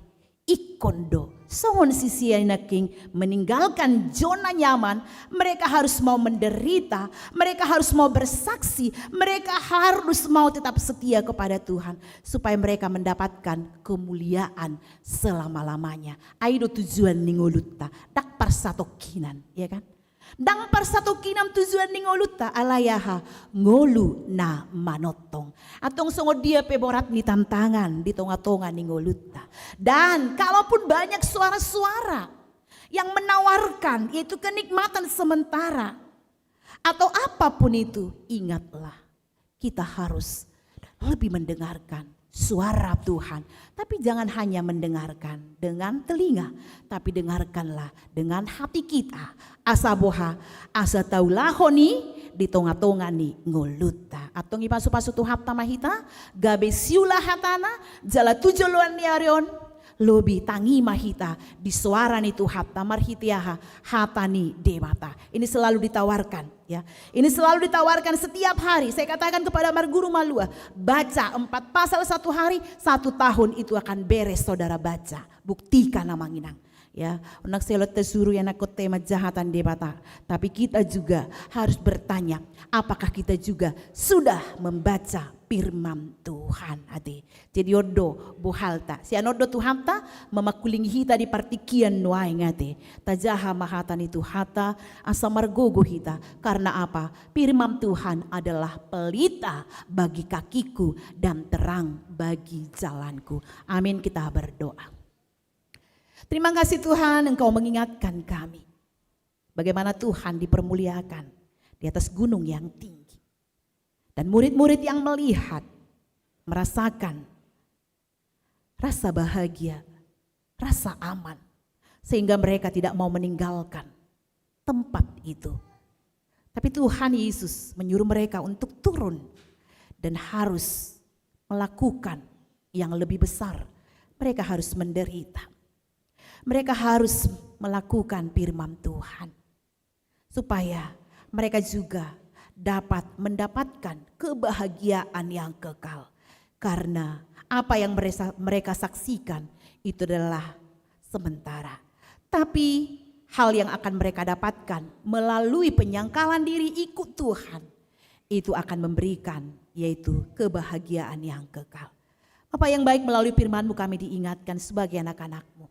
E: ikondo songon sisia naking meninggalkan zona nyaman. Mereka harus mau menderita, mereka harus mau bersaksi, mereka harus mau tetap setia kepada Tuhan supaya mereka mendapatkan kemuliaan selama-lamanya. Aido tujuan ningolutta dak parsatokinan, ya kan? Dang parsatokinam tujuan ningolutta alayaha ngolu na manotong. Atong songo dia peborat ni tantangan di tonga-tonga ningolutta. Dan kalaupun banyak suara-suara yang menawarkan yaitu kenikmatan sementara atau apapun itu, ingatlah kita harus lebih mendengarkan suara Tuhan. Tapi jangan hanya mendengarkan dengan telinga, tapi dengarkanlah dengan hati kita. Asa boha, asa taulahoni di tonga-tonga ni ngoluta. Atong ipasu-pasu Tuhatta mahita, gabe siula hatana, jala tujoluan ni arion, lobi tangi mahita di suara ni Tuhatta marhitiaha hatani dewata. Ini selalu ditawarkan. Ya, ini selalu ditawarkan setiap hari. Saya katakan kepada Marguru Malua, baca 4 pasal 1 hari, 1 tahun itu akan beres saudara baca. Buktikan namanginang. Ya, unak selot tesuru yang aku tema jahatan debata. Tapi kita juga harus bertanya, apakah kita juga sudah membaca firman Tuhan ade. Jadi odo bohalta. Si anodo Tuhanta memakuling hita di partikian nuai ngate. Tajaha mahatan itu hata asa margogo hita. Karena apa? Firman Tuhan adalah pelita bagi kakiku dan terang bagi jalanku. Amin, kita berdoa. Terima kasih Tuhan, Engkau mengingatkan kami bagaimana Tuhan dipermuliakan di atas gunung yang tinggi. Dan murid-murid yang melihat, merasakan rasa bahagia, rasa aman, sehingga mereka tidak mau meninggalkan tempat itu. Tapi Tuhan Yesus menyuruh mereka untuk turun dan harus melakukan yang lebih besar. Mereka harus menderita. Mereka harus melakukan firman Tuhan supaya mereka juga dapat mendapatkan kebahagiaan yang kekal. Karena apa yang mereka saksikan itu adalah sementara. Tapi hal yang akan mereka dapatkan melalui penyangkalan diri ikut Tuhan, itu akan memberikan yaitu kebahagiaan yang kekal. Bapa yang baik, melalui firman-Mu kami diingatkan sebagai anak-anak-Mu.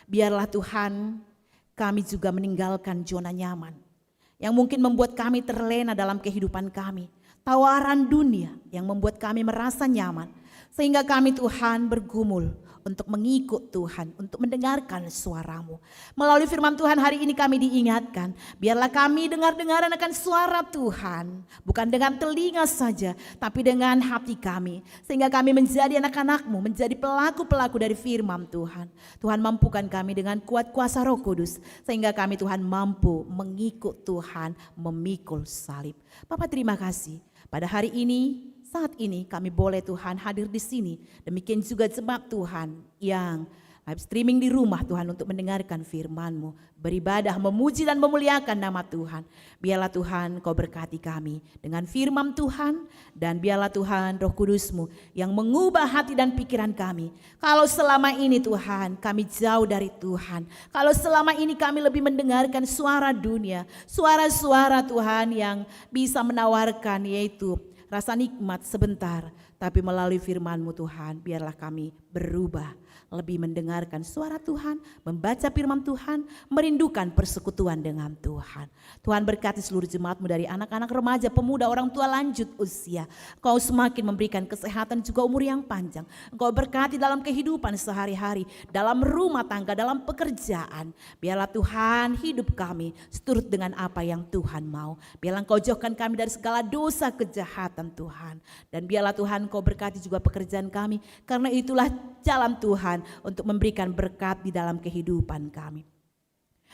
E: Biarlah Tuhan kami juga meninggalkan zona nyaman. yang mungkin membuat kami terlena dalam kehidupan kami. Tawaran dunia yang membuat kami merasa nyaman. Sehingga kami Tuhan bergumul untuk mengikut Tuhan, untuk mendengarkan suara-Mu. Melalui firman Tuhan hari ini kami diingatkan, biarlah kami dengar-dengaran akan suara Tuhan. Bukan dengan telinga saja, tapi dengan hati kami. Sehingga kami menjadi anak-anak-Mu, menjadi pelaku-pelaku dari firman Tuhan. Tuhan mampukan kami dengan kuat kuasa Roh Kudus. Sehingga kami Tuhan mampu mengikut Tuhan, memikul salib. Bapak terima kasih, pada hari ini, saat ini kami boleh Tuhan hadir di sini. Demikian juga jemaat Tuhan yang live streaming di rumah Tuhan untuk mendengarkan firman-Mu. Beribadah, memuji dan memuliakan nama Tuhan. Biarlah Tuhan Kau berkati kami dengan firman Tuhan. Dan biarlah Tuhan Roh Kudus-Mu yang mengubah hati dan pikiran kami. Kalau selama ini Tuhan kami jauh dari Tuhan. Kalau selama ini kami lebih mendengarkan suara dunia. Suara-suara Tuhan yang bisa menawarkan yaitu rasa nikmat sebentar, tapi melalui firman-Mu Tuhan, biarlah kami berubah, lebih mendengarkan suara Tuhan, membaca firman Tuhan, merindukan persekutuan dengan Tuhan. Tuhan berkati seluruh jemaat-Mu dari anak-anak, remaja, pemuda, orang tua lanjut usia. Engkau semakin memberikan kesehatan juga umur yang panjang. Engkau berkati dalam kehidupan sehari-hari, dalam rumah tangga, dalam pekerjaan. Biarlah Tuhan hidup kami seturut dengan apa yang Tuhan mau. Biarlah Engkau jauhkan kami dari segala dosa kejahatan Tuhan. Dan biarlah Tuhan Engkau berkati juga pekerjaan kami, karena itulah jalan Tuhan untuk memberikan berkat di dalam kehidupan kami.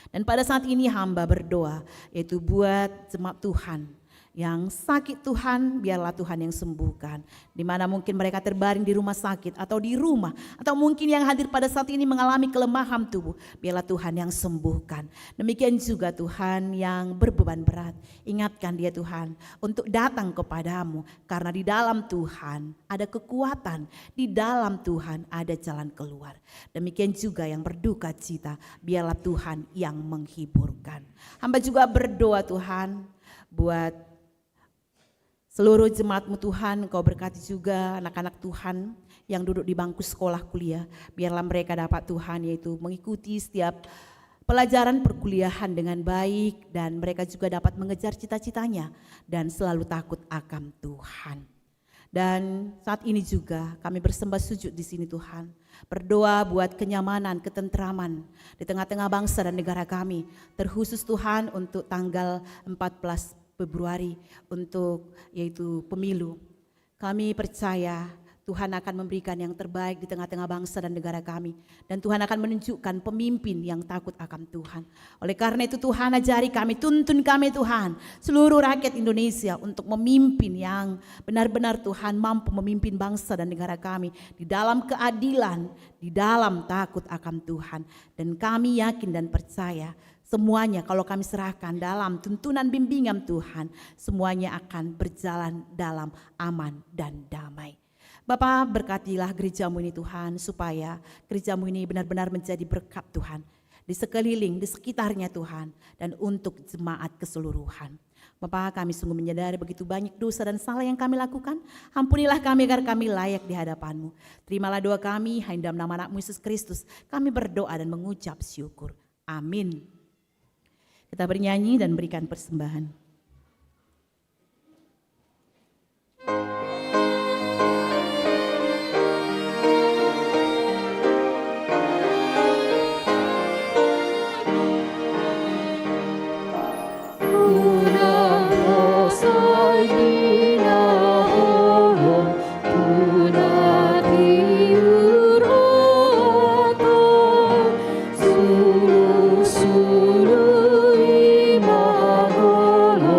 E: Dan pada saat ini hamba berdoa yaitu buat jemaat Tuhan yang sakit Tuhan, biarlah Tuhan yang sembuhkan. Di mana mungkin mereka terbaring di rumah sakit atau di rumah, atau mungkin yang hadir pada saat ini mengalami kelemahan tubuh, biarlah Tuhan yang sembuhkan. Demikian juga Tuhan yang berbeban berat, ingatkan dia Tuhan untuk datang kepadamu, karena di dalam Tuhan ada kekuatan, di dalam Tuhan ada jalan keluar. Demikian juga yang berduka cita, biarlah Tuhan yang menghiburkan. Hamba juga berdoa Tuhan buat seluruh jemaat-Mu Tuhan. Engkau berkati juga anak-anak Tuhan yang duduk di bangku sekolah kuliah. Biarlah mereka dapat Tuhan yaitu mengikuti setiap pelajaran perkuliahan dengan baik. Dan mereka juga dapat mengejar cita-citanya dan selalu takut akan Tuhan. Dan saat ini juga kami bersembah sujud di sini Tuhan. Berdoa buat kenyamanan, ketentraman di tengah-tengah bangsa dan negara kami. Terkhusus Tuhan untuk tanggal 14 Februari untuk yaitu pemilu. Kami percaya Tuhan akan memberikan yang terbaik di tengah-tengah bangsa dan negara kami. Dan Tuhan akan menunjukkan pemimpin yang takut akan Tuhan. Oleh karena itu Tuhan ajari kami, tuntun kami Tuhan, seluruh rakyat Indonesia untuk memimpin yang benar-benar Tuhan mampu memimpin bangsa dan negara kami di dalam keadilan, di dalam takut akan Tuhan. Dan kami yakin dan percaya semuanya kalau kami serahkan dalam tuntunan bimbingan Tuhan, semuanya akan berjalan dalam aman dan damai. Bapa, berkatilah gereja-Mu ini Tuhan, supaya gereja-Mu ini benar-benar menjadi berkat Tuhan di sekeliling, di sekitarnya Tuhan, dan untuk jemaat keseluruhan. Bapa, kami sungguh menyadari begitu banyak dosa dan salah yang kami lakukan. Ampunilah kami agar kami layak di hadapan-Mu. Terimalah doa kami, hanya dalam nama anak-Mu Yesus Kristus kami berdoa dan mengucap syukur. Amin. Kita bernyanyi dan berikan persembahan.
B: Sulu imagola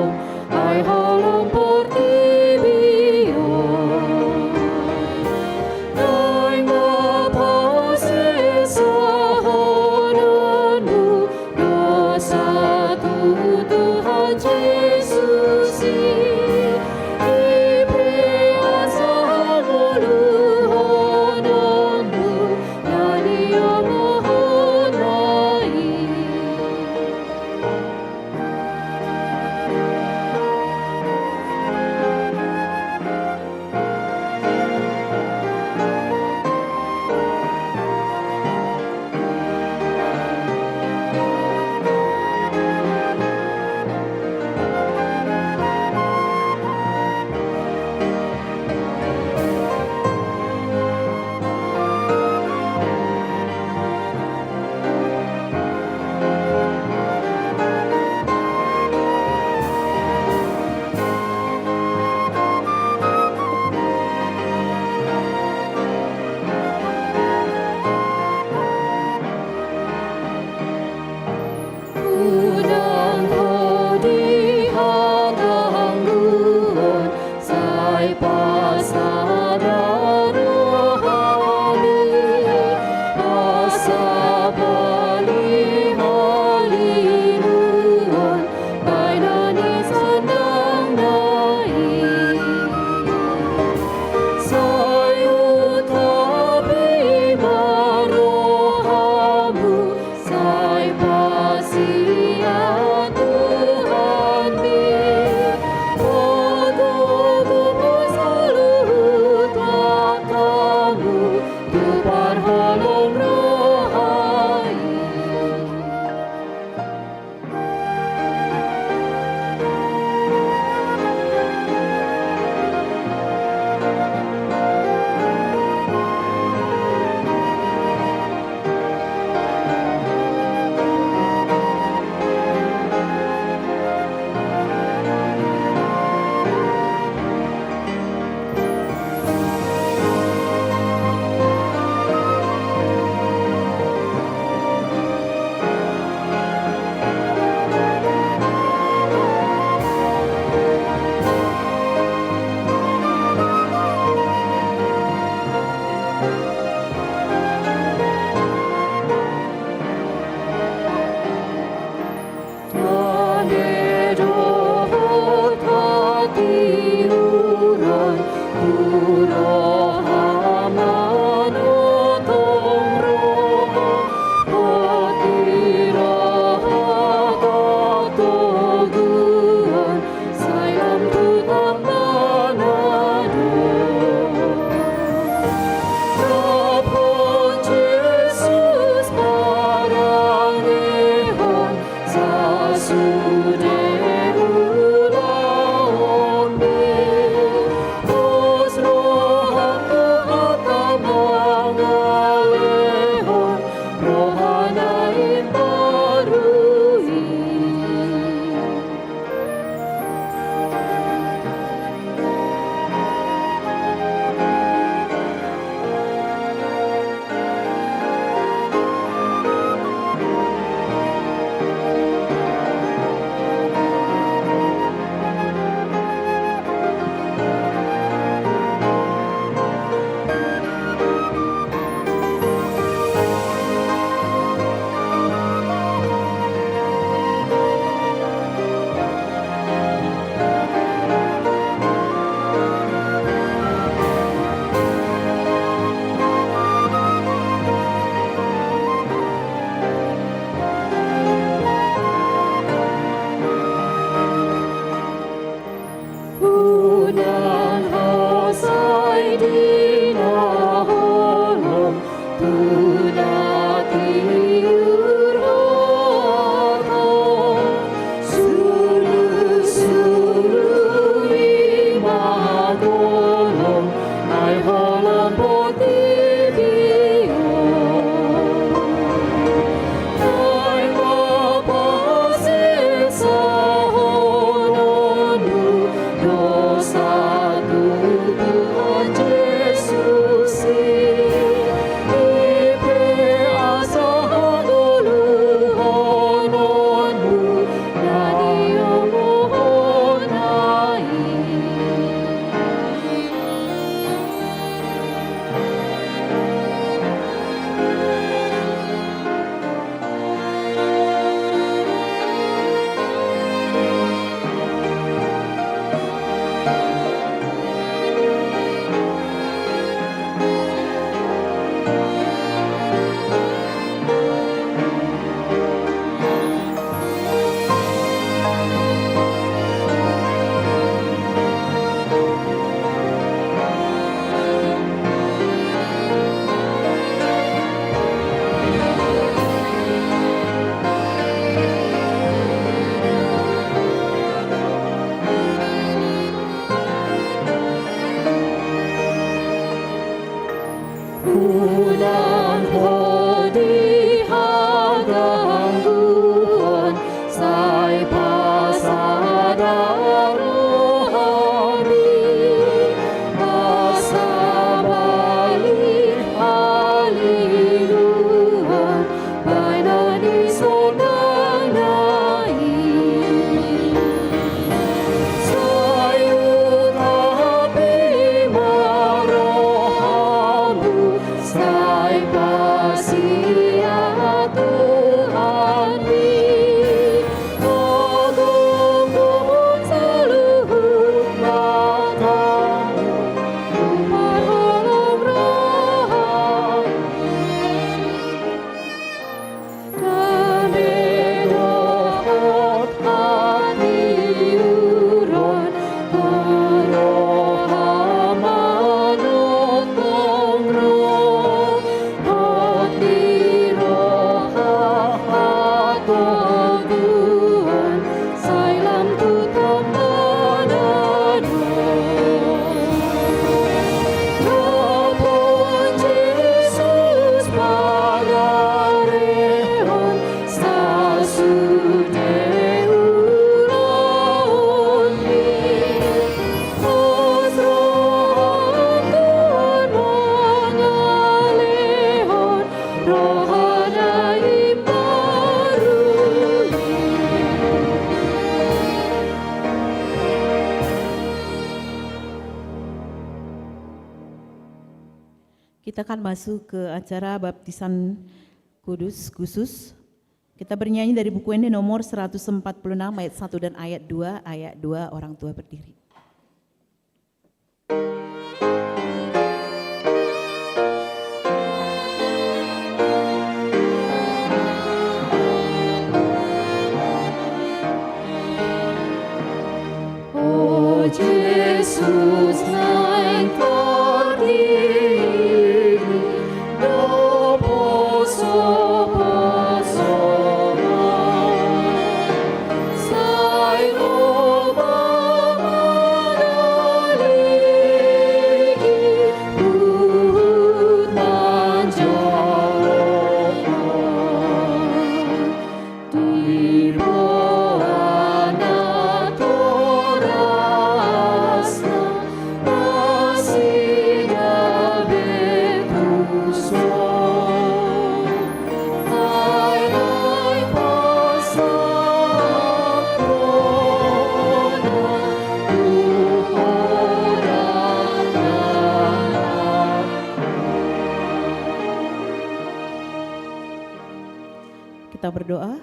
E: Kita akan masuk ke acara baptisan khusus. Kita bernyanyi dari buku ini nomor 146 ayat 1 dan ayat 2, orang tua berdiri.
B: O Yesus naik berdiri, do poso sai loma manaligi, ut manjalo di bawah torasna nasida bekusmo ai pasakrona
E: Kita berdoa.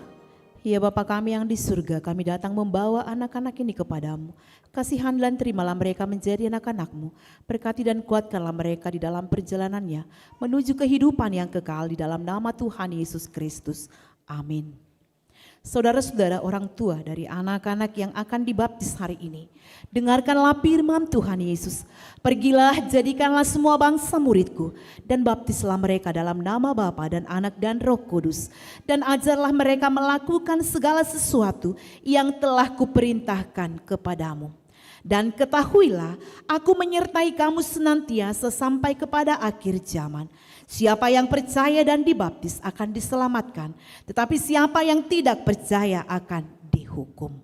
E: Ya Bapa kami yang di surga, kami datang membawa anak-anak ini kepadamu. Kasihan dan terimalah mereka menjadi anak-anakmu. Berkati dan kuatkanlah mereka di dalam perjalanannya menuju kehidupan yang kekal di dalam nama Tuhan Yesus Kristus. Amin. Saudara-saudara orang tua dari anak-anak yang akan dibaptis hari ini, dengarkanlah firman Tuhan Yesus. Pergilah, jadikanlah semua bangsa muridku, dan baptislah mereka dalam nama Bapa dan Anak dan Roh Kudus. Dan ajarlah mereka melakukan segala sesuatu yang telah kuperintahkan kepadamu. Dan ketahuilah, aku menyertai kamu senantiasa sampai kepada akhir zaman. Siapa yang percaya dan dibaptis akan diselamatkan, tetapi siapa yang tidak percaya akan dihukum.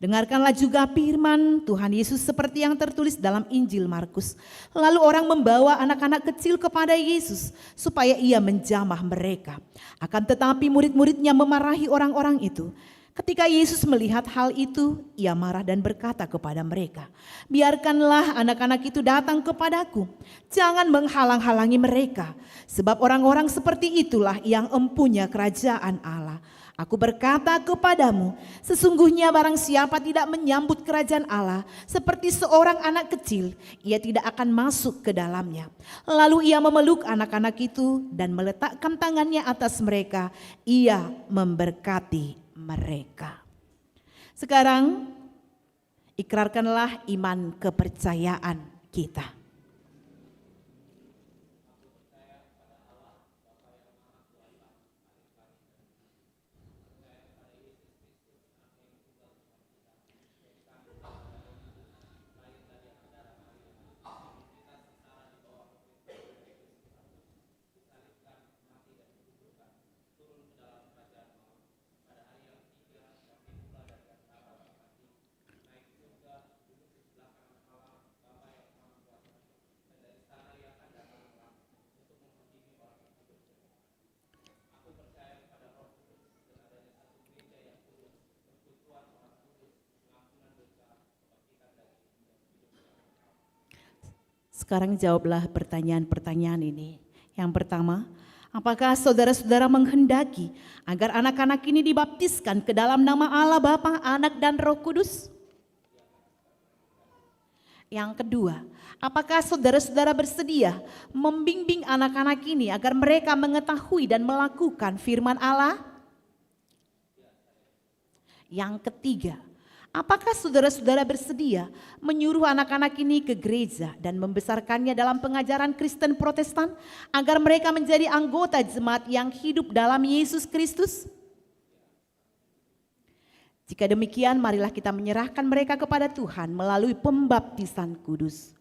E: Dengarkanlah juga firman Tuhan Yesus seperti yang tertulis dalam Injil Markus. Lalu orang membawa anak-anak kecil kepada Yesus supaya ia menjamah mereka. Akan tetapi murid-muridnya memarahi orang-orang itu. Ketika Yesus melihat hal itu, ia marah dan berkata kepada mereka, "Biarkanlah anak-anak itu datang kepadaku, jangan menghalang-halangi mereka, sebab orang-orang seperti itulah yang empunya kerajaan Allah. Aku berkata kepadamu, sesungguhnya barang siapa tidak menyambut kerajaan Allah seperti seorang anak kecil, ia tidak akan masuk ke dalamnya." Lalu ia memeluk anak-anak itu dan meletakkan tangannya atas mereka, ia memberkati mereka. Sekarang ikrarkanlah iman kepercayaan kita. Sekarang jawablah pertanyaan-pertanyaan ini. Yang pertama, apakah saudara-saudara menghendaki agar anak-anak ini dibaptiskan ke dalam nama Allah Bapa, Anak dan Roh Kudus? Yang kedua, apakah saudara-saudara bersedia membimbing anak-anak ini agar mereka mengetahui dan melakukan firman Allah? Yang ketiga, apakah saudara-saudara bersedia menyuruh anak-anak ini ke gereja dan membesarkannya dalam pengajaran Kristen Protestan agar mereka menjadi anggota jemaat yang hidup dalam Yesus Kristus? Jika demikian, marilah kita menyerahkan mereka kepada Tuhan melalui pembaptisan kudus.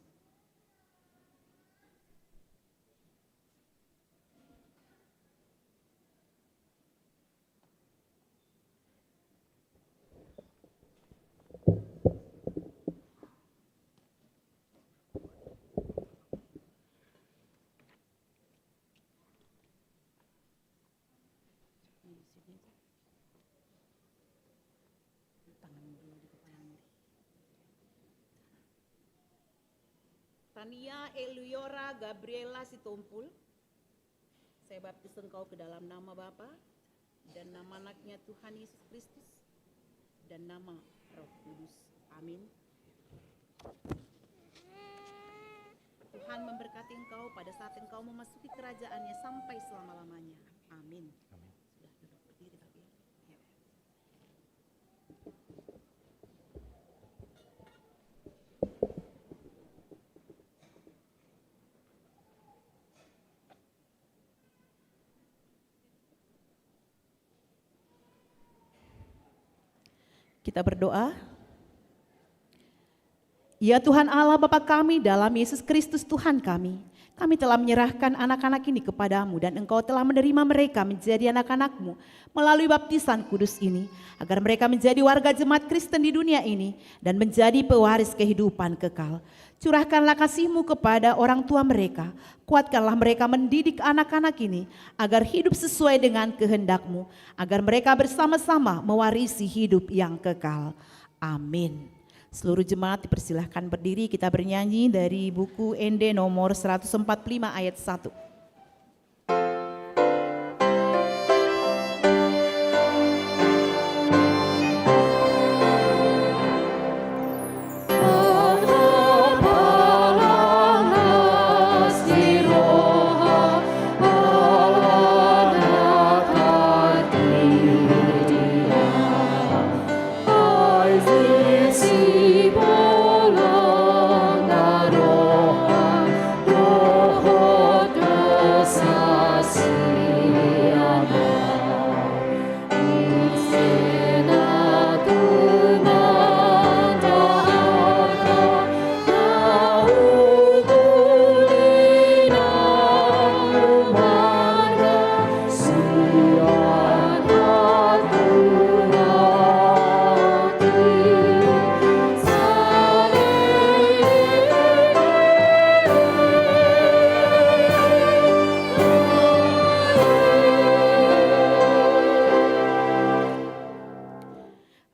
E: Rania Eliora Gabriela Sitompul, saya baptis engkau ke dalam nama Bapa dan nama anaknya Tuhan Yesus Kristus dan nama Roh Kudus. Amin. Tuhan memberkati engkau pada saat engkau memasuki kerajaannya sampai selama-lamanya. Amin. Sudah duduk berdiri tapi. Ya. Kita berdoa. Ya Tuhan Allah Bapa kami dalam Yesus Kristus Tuhan kami telah menyerahkan anak-anak ini kepadamu dan Engkau telah menerima mereka menjadi anak-anak-Mu melalui baptisan kudus ini, agar mereka menjadi warga jemaat Kristen di dunia ini dan menjadi pewaris kehidupan kekal. Curahkanlah kasih-Mu kepada orang tua mereka, kuatkanlah mereka mendidik anak-anak ini agar hidup sesuai dengan kehendak-Mu, agar mereka bersama-sama mewarisi hidup yang kekal. Amin. Seluruh jemaat dipersilahkan berdiri, kita bernyanyi dari buku ND nomor 145 ayat 1.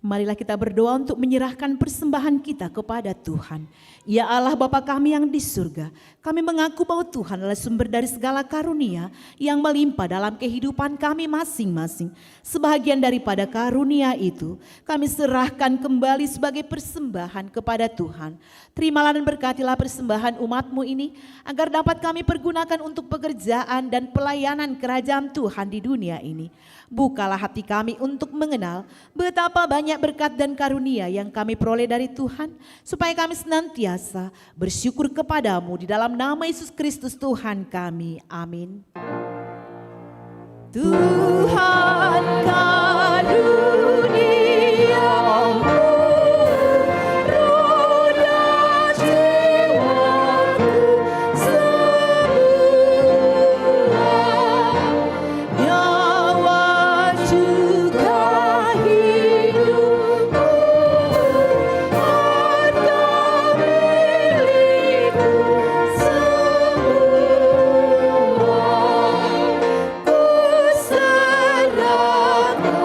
E: Marilah kita berdoa untuk menyerahkan persembahan kita kepada Tuhan. Ya Allah Bapa kami yang di surga, kami mengaku bahwa Tuhan adalah sumber dari segala karunia yang melimpah dalam kehidupan kami masing-masing. Sebahagian daripada karunia itu kami serahkan kembali sebagai persembahan kepada Tuhan. Terimalah dan berkatilah persembahan umat-Mu ini agar dapat kami pergunakan untuk pekerjaan dan pelayanan kerajaan Tuhan di dunia ini. Bukalah hati kami untuk mengenal betapa banyak berkat dan karunia yang kami peroleh dari Tuhan, supaya kami senantiasa bersyukur kepadamu di dalam nama Yesus Kristus Tuhan kami. Amin. Tuhan karuniamu, roh dan jiwaku semua, nyawa juga hidupku, harta milikku semua, ku serahkan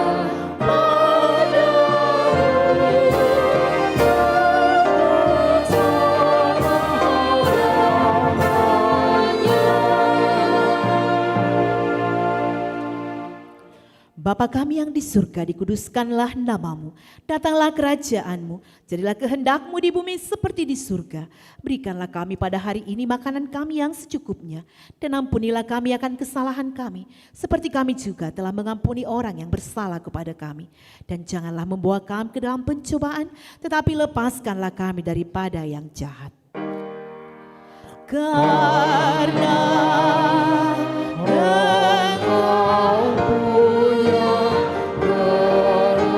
E: Bapa kami yang di surga, dikuduskanlah namamu, datanglah kerajaanmu, jadilah kehendakmu di bumi seperti di surga. Berikanlah kami pada hari ini makanan kami yang secukupnya, dan ampunilah kami akan kesalahan kami, seperti kami juga telah mengampuni orang yang bersalah kepada kami. Dan janganlah membawa kami ke dalam pencobaan, tetapi lepaskanlah kami daripada yang jahat. Karena Engkau punya kerajaan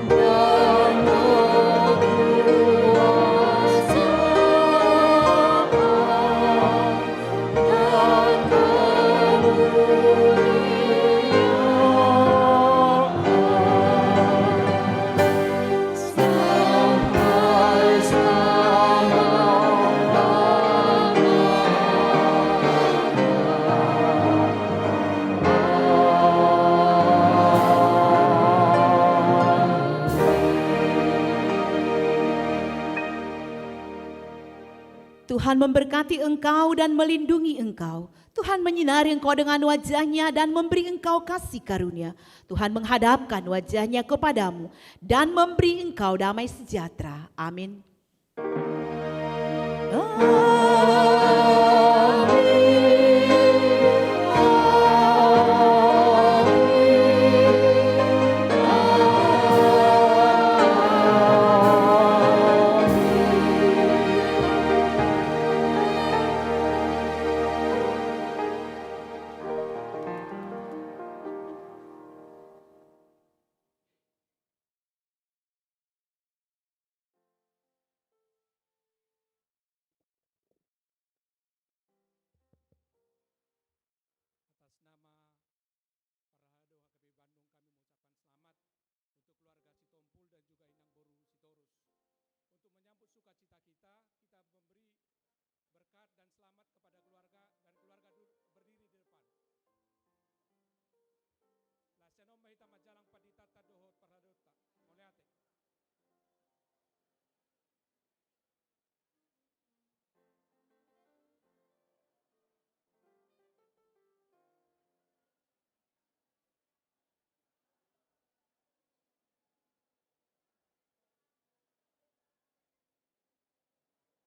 E: dan kekuasaan dan kemuliaan sampai selama-lamanya. Tuhan memberkati engkau dan melindungi engkau. Tuhan menyinari engkau dengan wajah-Nya dan memberi engkau kasih karunia. Tuhan menghadapkan wajah-Nya kepadamu dan memberi engkau damai sejahtera. Amin.
F: Atas nama Parahado HKBP Bandung kami mengucapkan selamat untuk keluarga Sitompul dan juga Inang Boru Sitorus. Untuk menyambut sukacita kita, kita memberi berkat dan selamat kepada